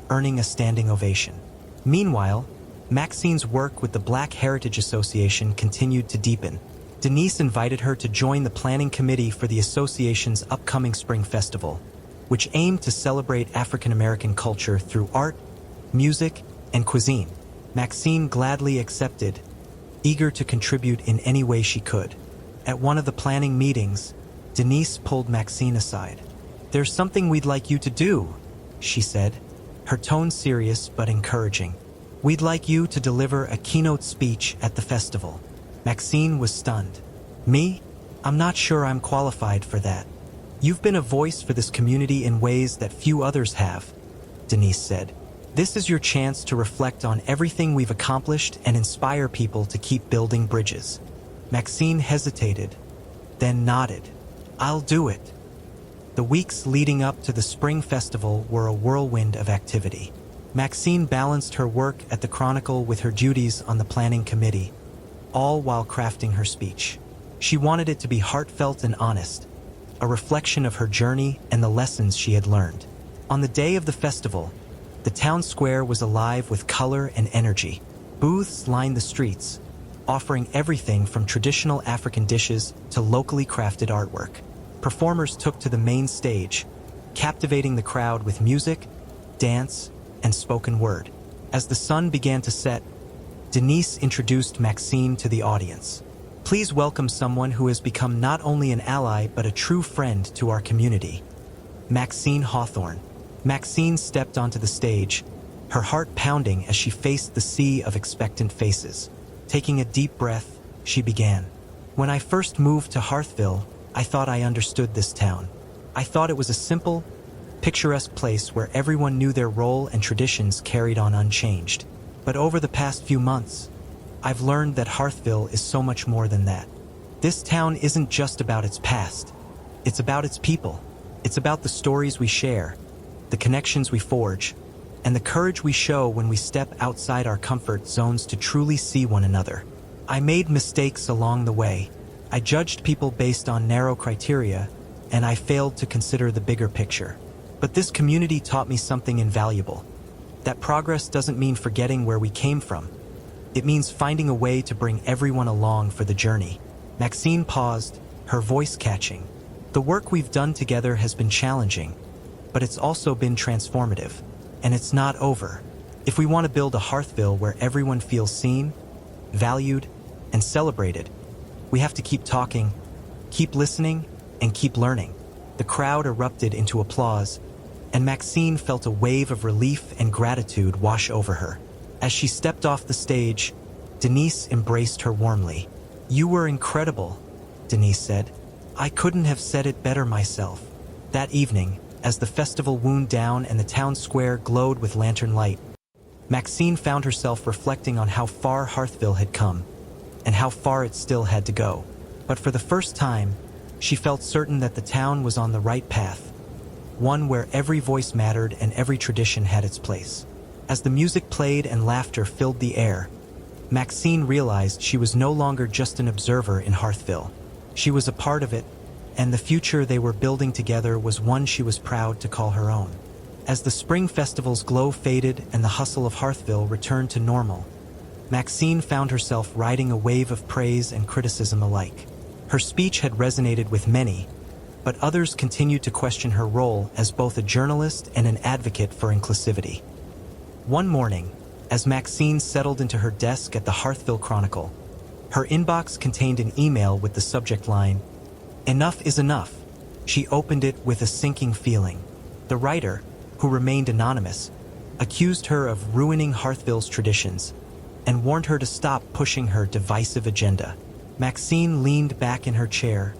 earning a standing ovation. Meanwhile, Maxine's work with the Black Heritage Association continued to deepen. Denise invited her to join the planning committee for the association's upcoming spring festival, which aimed to celebrate African American culture through art, music, and cuisine. Maxine gladly accepted, eager to contribute in any way she could. At one of the planning meetings, Denise pulled Maxine aside. There's something we'd like you to do, she said, her tone serious but encouraging. We'd like you to deliver a keynote speech at the festival. Maxine was stunned. Me? I'm not sure I'm qualified for that. You've been a voice for this community in ways that few others have, Denise said. This is your chance to reflect on everything we've accomplished and inspire people to keep building bridges. Maxine hesitated, then nodded. I'll do it. The weeks leading up to the spring festival were a whirlwind of activity. Maxine balanced her work at the Chronicle with her duties on the planning committee, all while crafting her speech. She wanted it to be heartfelt and honest, a reflection of her journey and the lessons she had learned. On the day of the festival, the town square was alive with color and energy. Booths lined the streets, offering everything from traditional African dishes to locally crafted artwork. Performers took to the main stage, captivating the crowd with music, dance, and spoken word. As the sun began to set, Denise introduced Maxine to the audience. Please welcome someone who has become not only an ally but a true friend to our community, Maxine Hawthorne. Maxine stepped onto the stage, her heart pounding as she faced the sea of expectant faces. Taking a deep breath, she began. When I first moved to Hearthville, I thought I understood this town. I thought it was a simple, picturesque place where everyone knew their role and traditions carried on unchanged. But over the past few months, I've learned that Hearthville is so much more than that. This town isn't just about its past. It's about its people. It's about the stories we share, the connections we forge, and the courage we show when we step outside our comfort zones to truly see one another. I made mistakes along the way. I judged people based on narrow criteria, and I failed to consider the bigger picture. But this community taught me something invaluable. That progress doesn't mean forgetting where we came from. It means finding a way to bring everyone along for the journey. Maxine paused, her voice catching. The work we've done together has been challenging, but it's also been transformative. And it's not over. If we want to build a Hearthville where everyone feels seen, valued, and celebrated, we have to keep talking, keep listening, and keep learning. The crowd erupted into applause, and Maxine felt a wave of relief and gratitude wash over her. As she stepped off the stage, Denise embraced her warmly. You were incredible, Denise said. I couldn't have said it better myself. That evening, As the festival wound down and the town square glowed with lantern light, Maxine found herself reflecting on how far Hearthville had come, and how far it still had to go. But for the first time, she felt certain that the town was on the right path, one where every voice mattered and every tradition had its place. As the music played and laughter filled the air, Maxine realized she was no longer just an observer in Hearthville. She was a part of it, and the future they were building together was one she was proud to call her own. As the spring festival's glow faded and the hustle of Hearthville returned to normal, Maxine found herself riding a wave of praise and criticism alike. Her speech had resonated with many, but others continued to question her role as both a journalist and an advocate for inclusivity. One morning, as Maxine settled into her desk at the Hearthville Chronicle, her inbox contained an email with the subject line, "Enough is enough." She opened it with a sinking feeling. The writer, who remained anonymous, accused her of ruining Hearthville's traditions and warned her to stop pushing her divisive agenda. Maxine leaned back in her chair,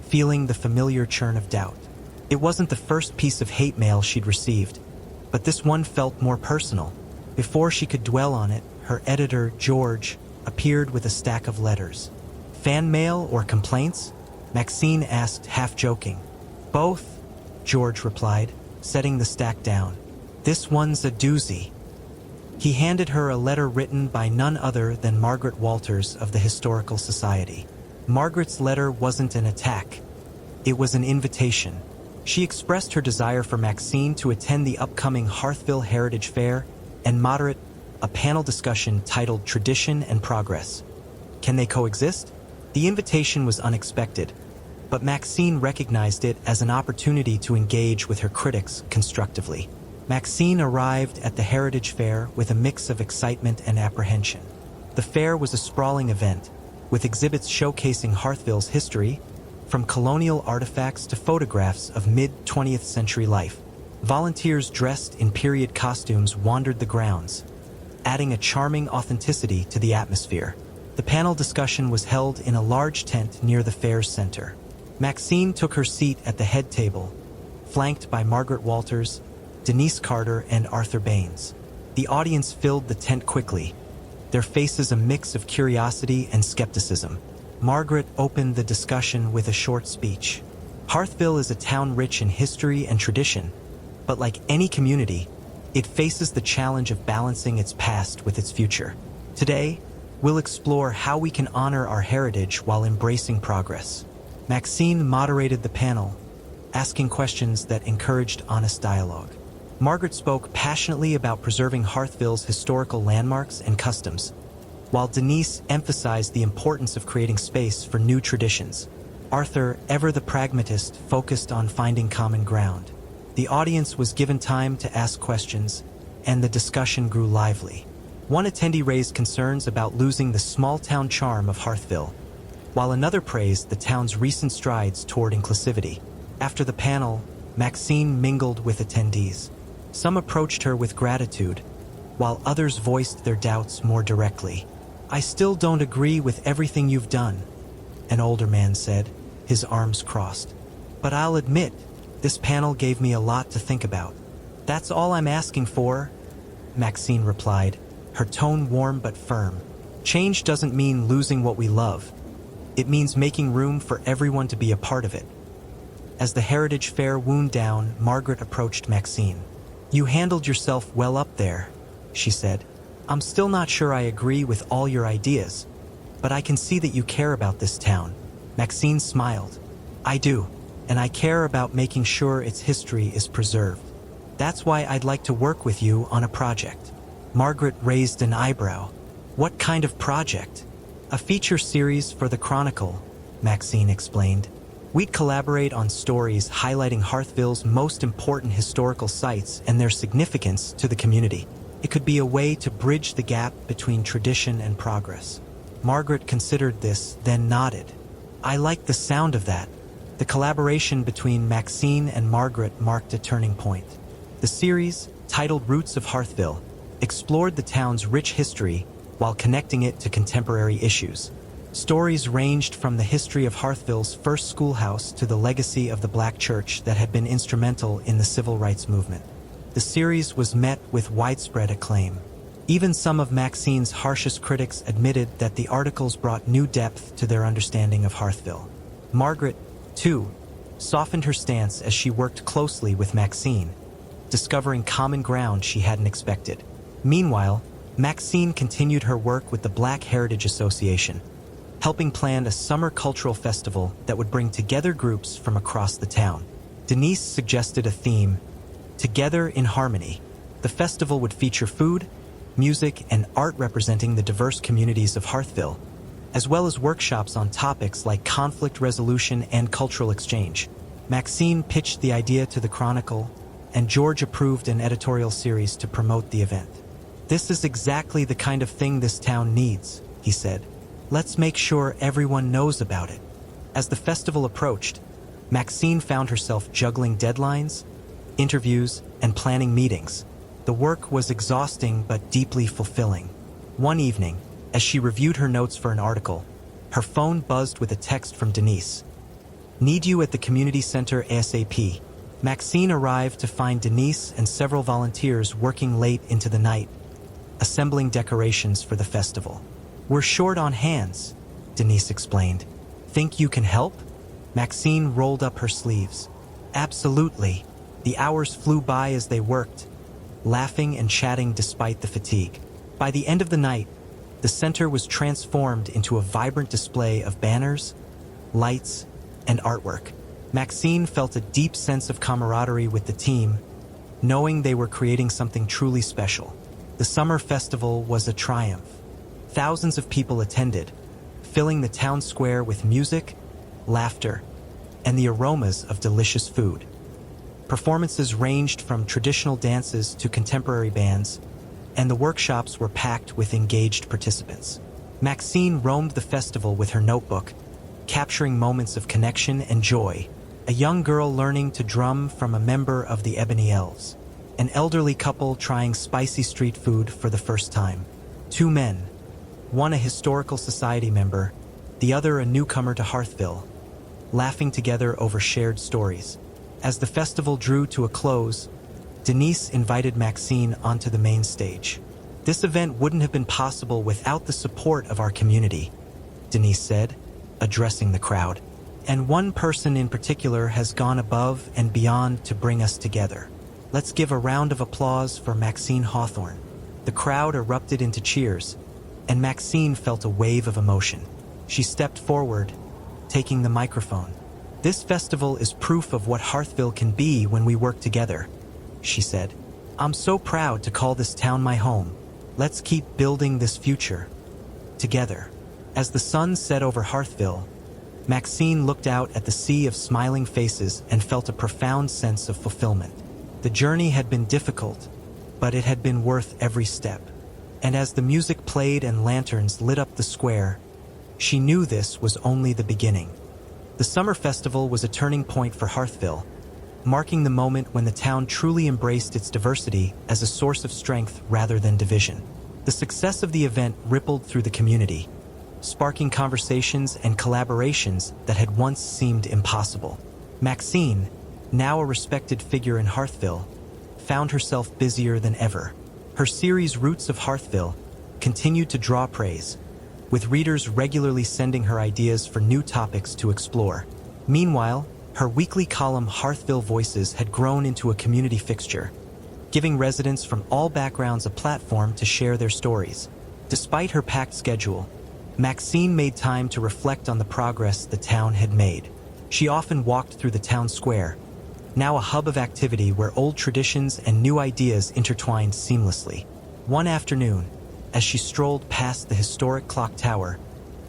feeling the familiar churn of doubt. It wasn't the first piece of hate mail she'd received, but this one felt more personal. Before she could dwell on it, her editor, George, appeared with a stack of letters. "Fan mail or complaints?" Maxine asked, half joking. "Both," George replied, setting the stack down. "This one's a doozy." He handed her a letter written by none other than Margaret Walters of the Historical Society. Margaret's letter wasn't an attack. It was an invitation. She expressed her desire for Maxine to attend the upcoming Hearthville Heritage Fair and moderate a panel discussion titled Tradition and Progress. Can they coexist? The invitation was unexpected, but Maxine recognized it as an opportunity to engage with her critics constructively. Maxine arrived at the Heritage Fair with a mix of excitement and apprehension. The fair was a sprawling event, with exhibits showcasing Hearthville's history, from colonial artifacts to photographs of mid-20th century life. Volunteers dressed in period costumes wandered the grounds, adding a charming authenticity to the atmosphere. The panel discussion was held in a large tent near the fair's center. Maxine took her seat at the head table, flanked by Margaret Walters, Denise Carter, and Arthur Baines. The audience filled the tent quickly, their faces a mix of curiosity and skepticism. Margaret opened the discussion with a short speech. Hearthville is a town rich in history and tradition, but like any community, it faces the challenge of balancing its past with its future. Today, we'll explore how we can honor our heritage while embracing progress. Maxine moderated the panel, asking questions that encouraged honest dialogue. Margaret spoke passionately about preserving Hearthville's historical landmarks and customs, while Denise emphasized the importance of creating space for new traditions. Arthur, ever the pragmatist, focused on finding common ground. The audience was given time to ask questions, and the discussion grew lively. One attendee raised concerns about losing the small-town charm of Hearthville, while another praised the town's recent strides toward inclusivity. After the panel, Maxine mingled with attendees. Some approached her with gratitude, while others voiced their doubts more directly. "I still don't agree with everything you've done," an older man said, his arms crossed. "But I'll admit, this panel gave me a lot to think about." "That's all I'm asking for," Maxine replied, her tone warm but firm. "Change doesn't mean losing what we love. It means making room for everyone to be a part of it." As the Heritage Fair wound down, Margaret approached Maxine. "You handled yourself well up there," she said. "I'm still not sure I agree with all your ideas, but I can see that you care about this town." Maxine smiled. "I do, and I care about making sure its history is preserved. That's why I'd like to work with you on a project." Margaret raised an eyebrow. "What kind of project?" "A feature series for the Chronicle," Maxine explained. "We'd collaborate on stories highlighting Hearthville's most important historical sites and their significance to the community. It could be a way to bridge the gap between tradition and progress." Margaret considered this, then nodded. "I like the sound of that." The collaboration between Maxine and Margaret marked a turning point. The series, titled Roots of Hearthville, explored the town's rich history while connecting it to contemporary issues. Stories ranged from the history of Hearthville's first schoolhouse to the legacy of the Black church that had been instrumental in the civil rights movement. The series was met with widespread acclaim. Even some of Maxine's harshest critics admitted that the articles brought new depth to their understanding of Hearthville. Margaret, too, softened her stance as she worked closely with Maxine, discovering common ground she hadn't expected. Meanwhile, Maxine continued her work with the Black Heritage Association, helping plan a summer cultural festival that would bring together groups from across the town. Denise suggested a theme, Together in Harmony. The festival would feature food, music, and art representing the diverse communities of Hearthville, as well as workshops on topics like conflict resolution and cultural exchange. Maxine pitched the idea to the Chronicle, and George approved an editorial series to promote the event. "This is exactly the kind of thing this town needs," he said. "Let's make sure everyone knows about it." As the festival approached, Maxine found herself juggling deadlines, interviews, and planning meetings. The work was exhausting but deeply fulfilling. One evening, as she reviewed her notes for an article, her phone buzzed with a text from Denise. "Need you at the community center ASAP." Maxine arrived to find Denise and several volunteers working late into the night, assembling decorations for the festival. "We're short on hands," Denise explained. "Think you can help?" Maxine rolled up her sleeves. "Absolutely." The hours flew by as they worked, laughing and chatting despite the fatigue. By the end of the night, the center was transformed into a vibrant display of banners, lights, and artwork. Maxine felt a deep sense of camaraderie with the team, knowing they were creating something truly special. The summer festival was a triumph. Thousands of people attended, filling the town square with music, laughter, and the aromas of delicious food. Performances ranged from traditional dances to contemporary bands, and the workshops were packed with engaged participants. Maxine roamed the festival with her notebook, capturing moments of connection and joy. A young girl learning to drum from a member of the Ebony Elves. An elderly couple trying spicy street food for the first time. Two men, one a historical society member, the other a newcomer to Hearthville, laughing together over shared stories. As the festival drew to a close, Denise invited Maxine onto the main stage. "This event wouldn't have been possible without the support of our community," Denise said, addressing the crowd. "And one person in particular has gone above and beyond to bring us together. Let's give a round of applause for Maxine Hawthorne." The crowd erupted into cheers, and Maxine felt a wave of emotion. She stepped forward, taking the microphone. "This festival is proof of what Hearthville can be when we work together," she said. "I'm so proud to call this town my home. Let's keep building this future together." As the sun set over Hearthville, Maxine looked out at the sea of smiling faces and felt a profound sense of fulfillment. The journey had been difficult, but it had been worth every step. And as the music played and lanterns lit up the square, she knew this was only the beginning. The summer festival was a turning point for Hearthville, marking the moment when the town truly embraced its diversity as a source of strength rather than division. The success of the event rippled through the community, sparking conversations and collaborations that had once seemed impossible. Maxine, now a respected figure in Hearthville, found herself busier than ever. Her series Roots of Hearthville continued to draw praise, with readers regularly sending her ideas for new topics to explore. Meanwhile, her weekly column Hearthville Voices had grown into a community fixture, giving residents from all backgrounds a platform to share their stories. Despite her packed schedule, Maxine made time to reflect on the progress the town had made. She often walked through the town square, now a hub of activity where old traditions and new ideas intertwined seamlessly. One afternoon, as she strolled past the historic clock tower,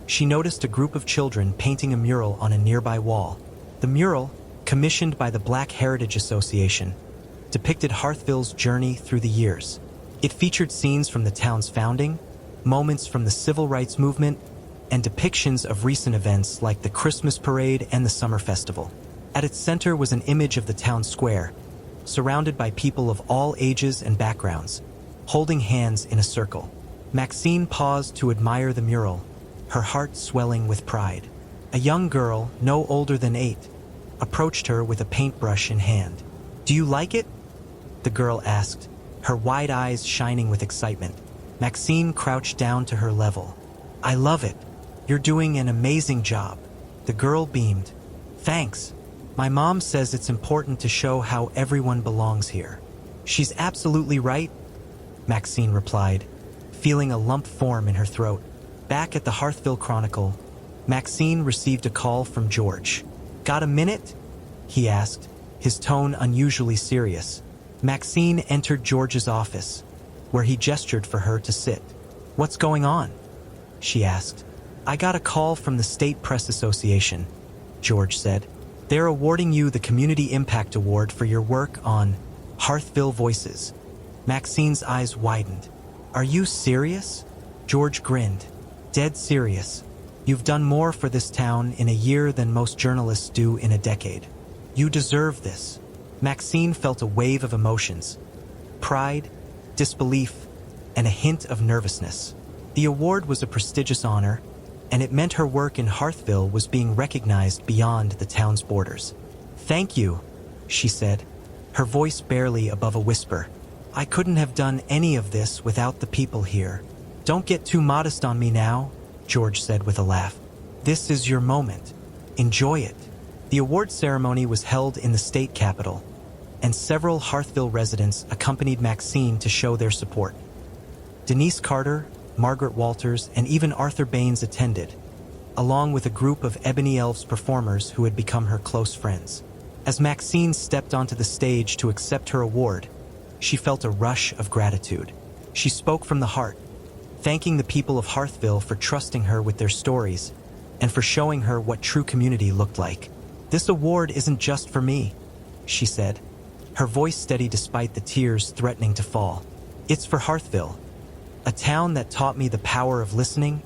she noticed a group of children painting a mural on a nearby wall. The mural, commissioned by the Black Heritage Association, depicted Hearthville's journey through the years. It featured scenes from the town's founding, moments from the civil rights movement, and depictions of recent events like the Christmas parade and the summer festival. At its center was an image of the town square, surrounded by people of all ages and backgrounds, holding hands in a circle. Maxine paused to admire the mural, her heart swelling with pride. A young girl, no older than 8, approached her with a paintbrush in hand. "Do you like it?" the girl asked, her wide eyes shining with excitement. Maxine crouched down to her level. "I love it. You're doing an amazing job." The girl beamed. "Thanks. My mom says it's important to show how everyone belongs here." "She's absolutely right," Maxine replied, feeling a lump form in her throat. Back at the Hearthville Chronicle, Maxine received a call from George. "Got a minute?" he asked, his tone unusually serious. Maxine entered George's office, where he gestured for her to sit. "What's going on?" she asked. "I got a call from the State Press Association," George said. "They're awarding you the Community Impact Award for your work on Hearthville Voices." Maxine's eyes widened. "Are you serious?" George grinned. "Dead serious. You've done more for this town in a year than most journalists do in a decade. You deserve this." Maxine felt a wave of emotions: pride, disbelief, and a hint of nervousness. The award was a prestigious honor, and it meant her work in Hearthville was being recognized beyond the town's borders. "Thank you," she said, her voice barely above a whisper. "I couldn't have done any of this without the people here." "Don't get too modest on me now," George said with a laugh. "This is your moment. Enjoy it." The award ceremony was held in the state capitol, and several Hearthville residents accompanied Maxine to show their support. Denise Carter, Margaret Walters, and even Arthur Baines attended, along with a group of Ebony Elves performers who had become her close friends. As Maxine stepped onto the stage to accept her award, she felt a rush of gratitude. She spoke from the heart, thanking the people of Hearthville for trusting her with their stories and for showing her what true community looked like. "This award isn't just for me," she said, her voice steady despite the tears threatening to fall. "It's for Hearthville, a town that taught me the power of listening,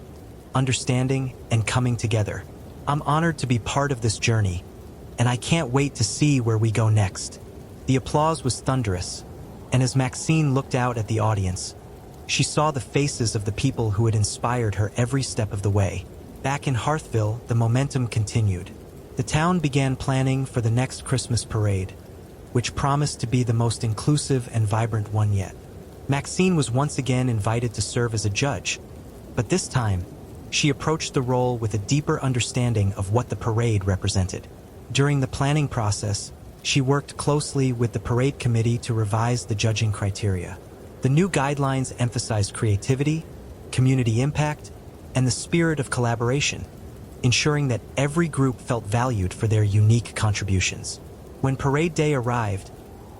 understanding, and coming together. I'm honored to be part of this journey, and I can't wait to see where we go next." The applause was thunderous, and as Maxine looked out at the audience, she saw the faces of the people who had inspired her every step of the way. Back in Hearthville, the momentum continued. The town began planning for the next Christmas parade, which promised to be the most inclusive and vibrant one yet. Maxine was once again invited to serve as a judge, but this time, she approached the role with a deeper understanding of what the parade represented. During the planning process, she worked closely with the parade committee to revise the judging criteria. The new guidelines emphasized creativity, community impact, and the spirit of collaboration, ensuring that every group felt valued for their unique contributions. When parade day arrived,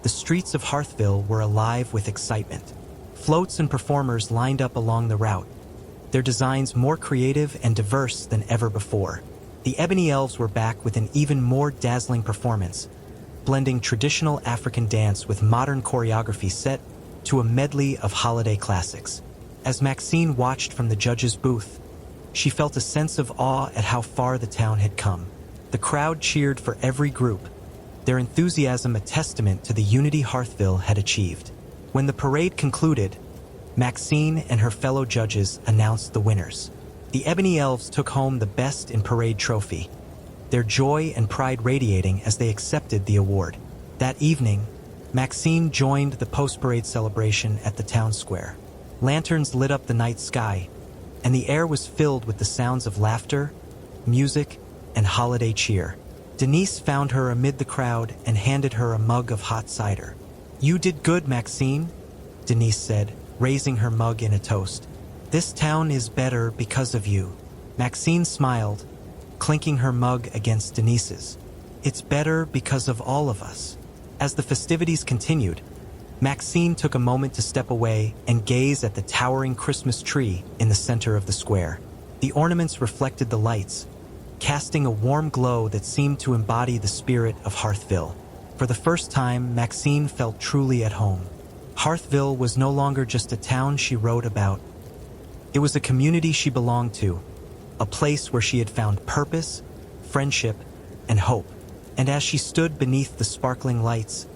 the streets of Hearthville were alive with excitement. Floats and performers lined up along the route, their designs more creative and diverse than ever before. The Ebony Elves were back with an even more dazzling performance, blending traditional African dance with modern choreography set to a medley of holiday classics. As Maxine watched from the judge's booth, she felt a sense of awe at how far the town had come. The crowd cheered for every group, their enthusiasm a testament to the unity Hearthville had achieved. When the parade concluded, Maxine and her fellow judges announced the winners. The Ebony Elves took home the Best in Parade trophy, their joy and pride radiating as they accepted the award. That evening, Maxine joined the post-parade celebration at the town square. Lanterns lit up the night sky, and the air was filled with the sounds of laughter, music, and holiday cheer. Denise found her amid the crowd and handed her a mug of hot cider. "You did good, Maxine," Denise said, raising her mug in a toast. "This town is better because of you." Maxine smiled, clinking her mug against Denise's. "It's better because of all of us." As the festivities continued, Maxine took a moment to step away and gaze at the towering Christmas tree in the center of the square. The ornaments reflected the lights, casting a warm glow that seemed to embody the spirit of Hearthville. For the first time, Maxine felt truly at home. Hearthville was no longer just a town she wrote about. It was a community she belonged to, a place where she had found purpose, friendship, and hope. And as she stood beneath the sparkling lights,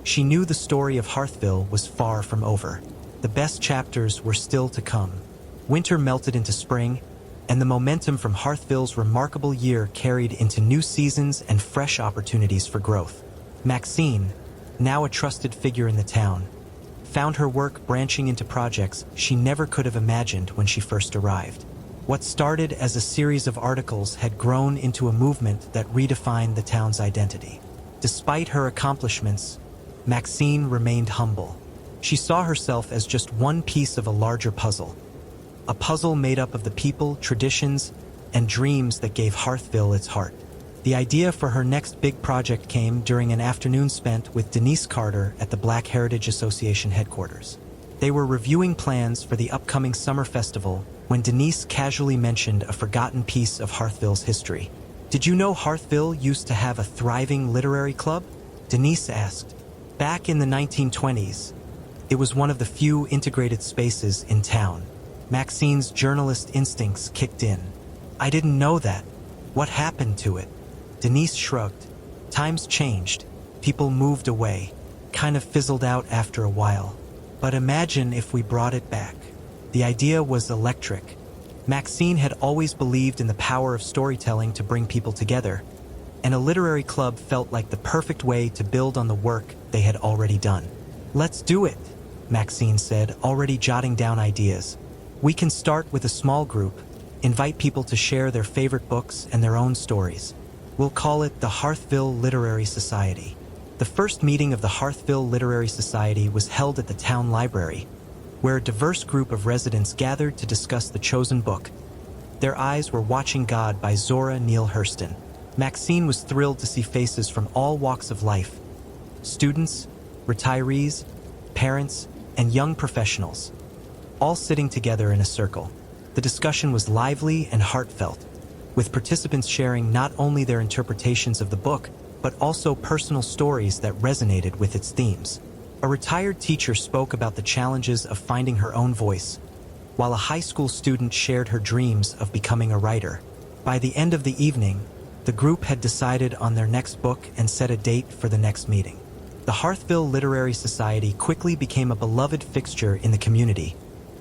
she knew the story of Hearthville was far from over. The best chapters were still to come. Winter melted into spring, and the momentum from Hearthville's remarkable year carried into new seasons and fresh opportunities for growth. Maxine, now a trusted figure in the town, found her work branching into projects she never could have imagined when she first arrived. What started as a series of articles had grown into a movement that redefined the town's identity. Despite her accomplishments, Maxine remained humble. She saw herself as just one piece of a larger puzzle. A puzzle made up of the people, traditions, and dreams that gave Hearthville its heart. The idea for her next big project came during an afternoon spent with Denise Carter at the Black Heritage Association headquarters. They were reviewing plans for the upcoming summer festival when Denise casually mentioned a forgotten piece of Hearthville's history. "Did you know Hearthville used to have a thriving literary club?" Denise asked. Back in the 1920s, it was one of the few integrated spaces in town. Maxine's journalist instincts kicked in. "I didn't know that. What happened to it?" Denise shrugged. "Times changed. People moved away. Kind of fizzled out after a while. But imagine if we brought it back." The idea was electric. Maxine had always believed in the power of storytelling to bring people together, and a literary club felt like the perfect way to build on the work they had already done. "Let's do it," Maxine said, already jotting down ideas. "We can start with a small group, invite people to share their favorite books and their own stories. We'll call it the Hearthville Literary Society." The first meeting of the Hearthville Literary Society was held at the town library, where a diverse group of residents gathered to discuss the chosen book. Their eyes were Watching God by Zora Neale Hurston. Maxine was thrilled to see faces from all walks of life: students, retirees, parents, and young professionals, all sitting together in a circle. The discussion was lively and heartfelt, with participants sharing not only their interpretations of the book, but also personal stories that resonated with its themes. A retired teacher spoke about the challenges of finding her own voice, while a high school student shared her dreams of becoming a writer. By the end of the evening, the group had decided on their next book and set a date for the next meeting. The Hearthville Literary Society quickly became a beloved fixture in the community,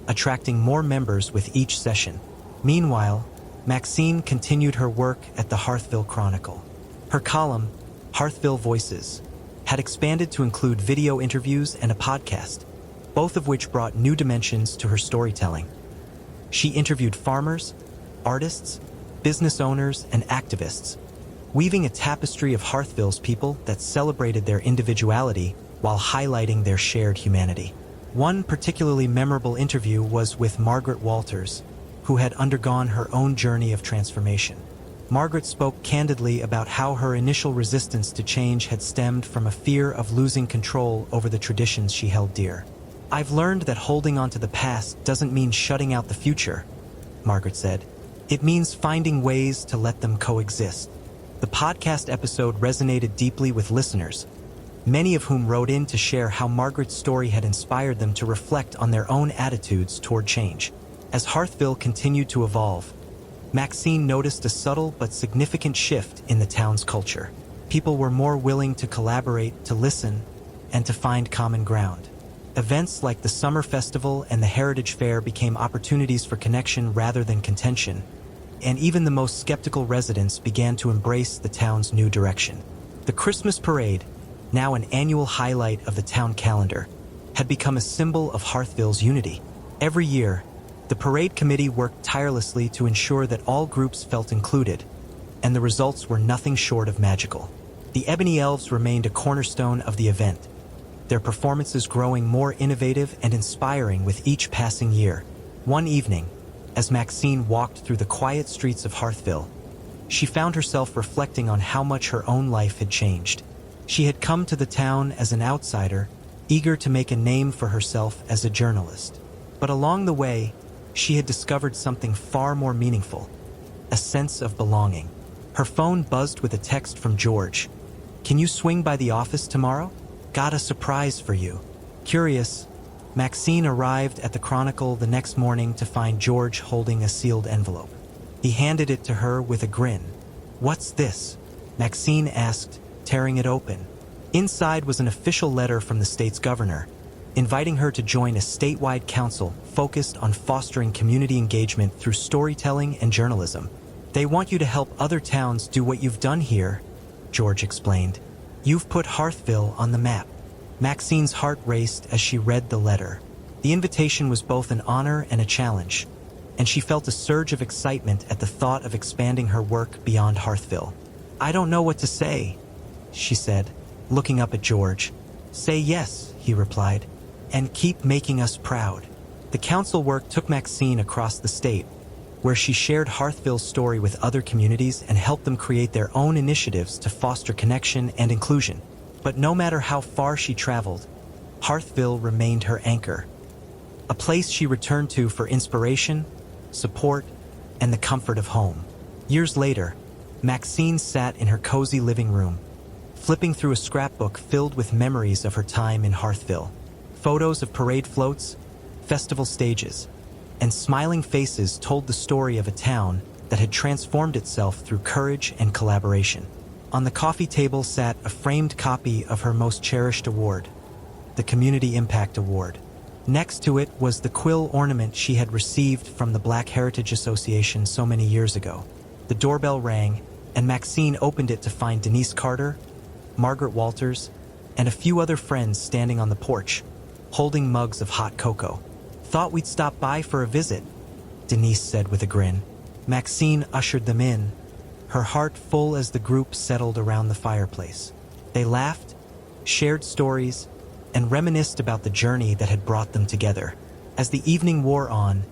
attracting more members with each session. Meanwhile, Maxine continued her work at the Hearthville Chronicle. Her column, Hearthville Voices, had expanded to include video interviews and a podcast, both of which brought new dimensions to her storytelling. She interviewed farmers, artists, business owners, and activists, weaving a tapestry of Hearthville's people that celebrated their individuality while highlighting their shared humanity. One particularly memorable interview was with Margaret Walters, who had undergone her own journey of transformation. Margaret spoke candidly about how her initial resistance to change had stemmed from a fear of losing control over the traditions she held dear. "I've learned that holding on to the past doesn't mean shutting out the future," Margaret said. "It means finding ways to let them coexist." The podcast episode resonated deeply with listeners, many of whom wrote in to share how Margaret's story had inspired them to reflect on their own attitudes toward change. As Hearthville continued to evolve, Maxine noticed a subtle but significant shift in the town's culture. People were more willing to collaborate, to listen, and to find common ground. Events like the Summer Festival and the Heritage Fair became opportunities for connection rather than contention, and even the most skeptical residents began to embrace the town's new direction. The Christmas Parade, now an annual highlight of the town calendar, had become a symbol of Hearthville's unity. Every year, the parade committee worked tirelessly to ensure that all groups felt included, and the results were nothing short of magical. The Ebony Elves remained a cornerstone of the event, their performances growing more innovative and inspiring with each passing year. One evening, as Maxine walked through the quiet streets of Hearthville, she found herself reflecting on how much her own life had changed. She had come to the town as an outsider, eager to make a name for herself as a journalist. But along the way, she had discovered something far more meaningful: a sense of belonging. Her phone buzzed with a text from George. "Can you swing by the office tomorrow? Got a surprise for you." Curious, Maxine arrived at the Chronicle the next morning to find George holding a sealed envelope. He handed it to her with a grin. "What's this?" Maxine asked, tearing it open. Inside was an official letter from the state's governor, inviting her to join a statewide council focused on fostering community engagement through storytelling and journalism. "They want you to help other towns do what you've done here," George explained. "You've put Hearthville on the map." Maxine's heart raced as she read the letter. The invitation was both an honor and a challenge, and she felt a surge of excitement at the thought of expanding her work beyond Hearthville. "I don't know what to say," she said, looking up at George. "Say yes," he replied, "and keep making us proud." The council work took Maxine across the state, where she shared Hearthville's story with other communities and helped them create their own initiatives to foster connection and inclusion. But no matter how far she traveled, Hearthville remained her anchor, a place she returned to for inspiration, support, and the comfort of home. Years later, Maxine sat in her cozy living room, flipping through a scrapbook filled with memories of her time in Hearthville. Photos of parade floats, festival stages, and smiling faces told the story of a town that had transformed itself through courage and collaboration. On the coffee table sat a framed copy of her most cherished award, the Community Impact Award. Next to it was the quill ornament she had received from the Black Heritage Association so many years ago. The doorbell rang, and Maxine opened it to find Denise Carter, Margaret Walters, and a few other friends standing on the porch, holding mugs of hot cocoa. "Thought we'd stop by for a visit," Denise said with a grin. Maxine ushered them in, her heart full as the group settled around the fireplace. They laughed, shared stories, and reminisced about the journey that had brought them together. As the evening wore on,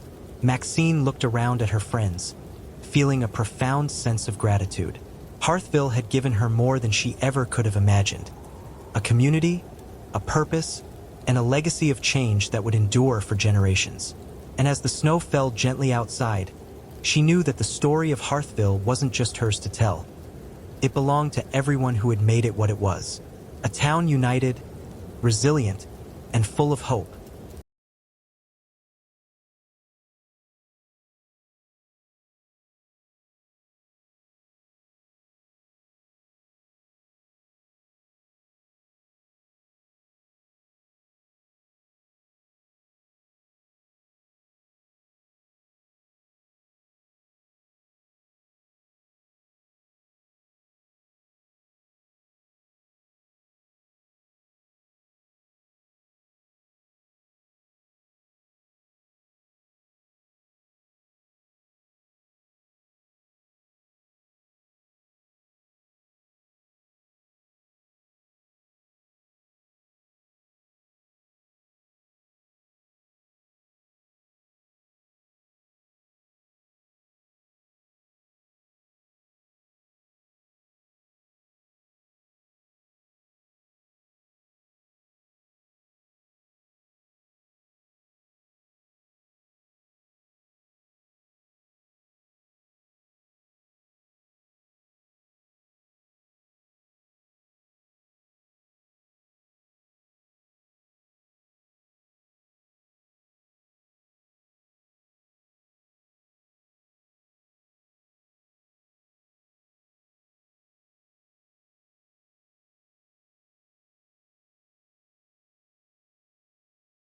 Maxine looked around at her friends, feeling a profound sense of gratitude. Hearthville had given her more than she ever could have imagined: a community, a purpose, and a legacy of change that would endure for generations. And as the snow fell gently outside, she knew that the story of Hearthville wasn't just hers to tell. It belonged to everyone who had made it what it was. A town united, resilient, and full of hope.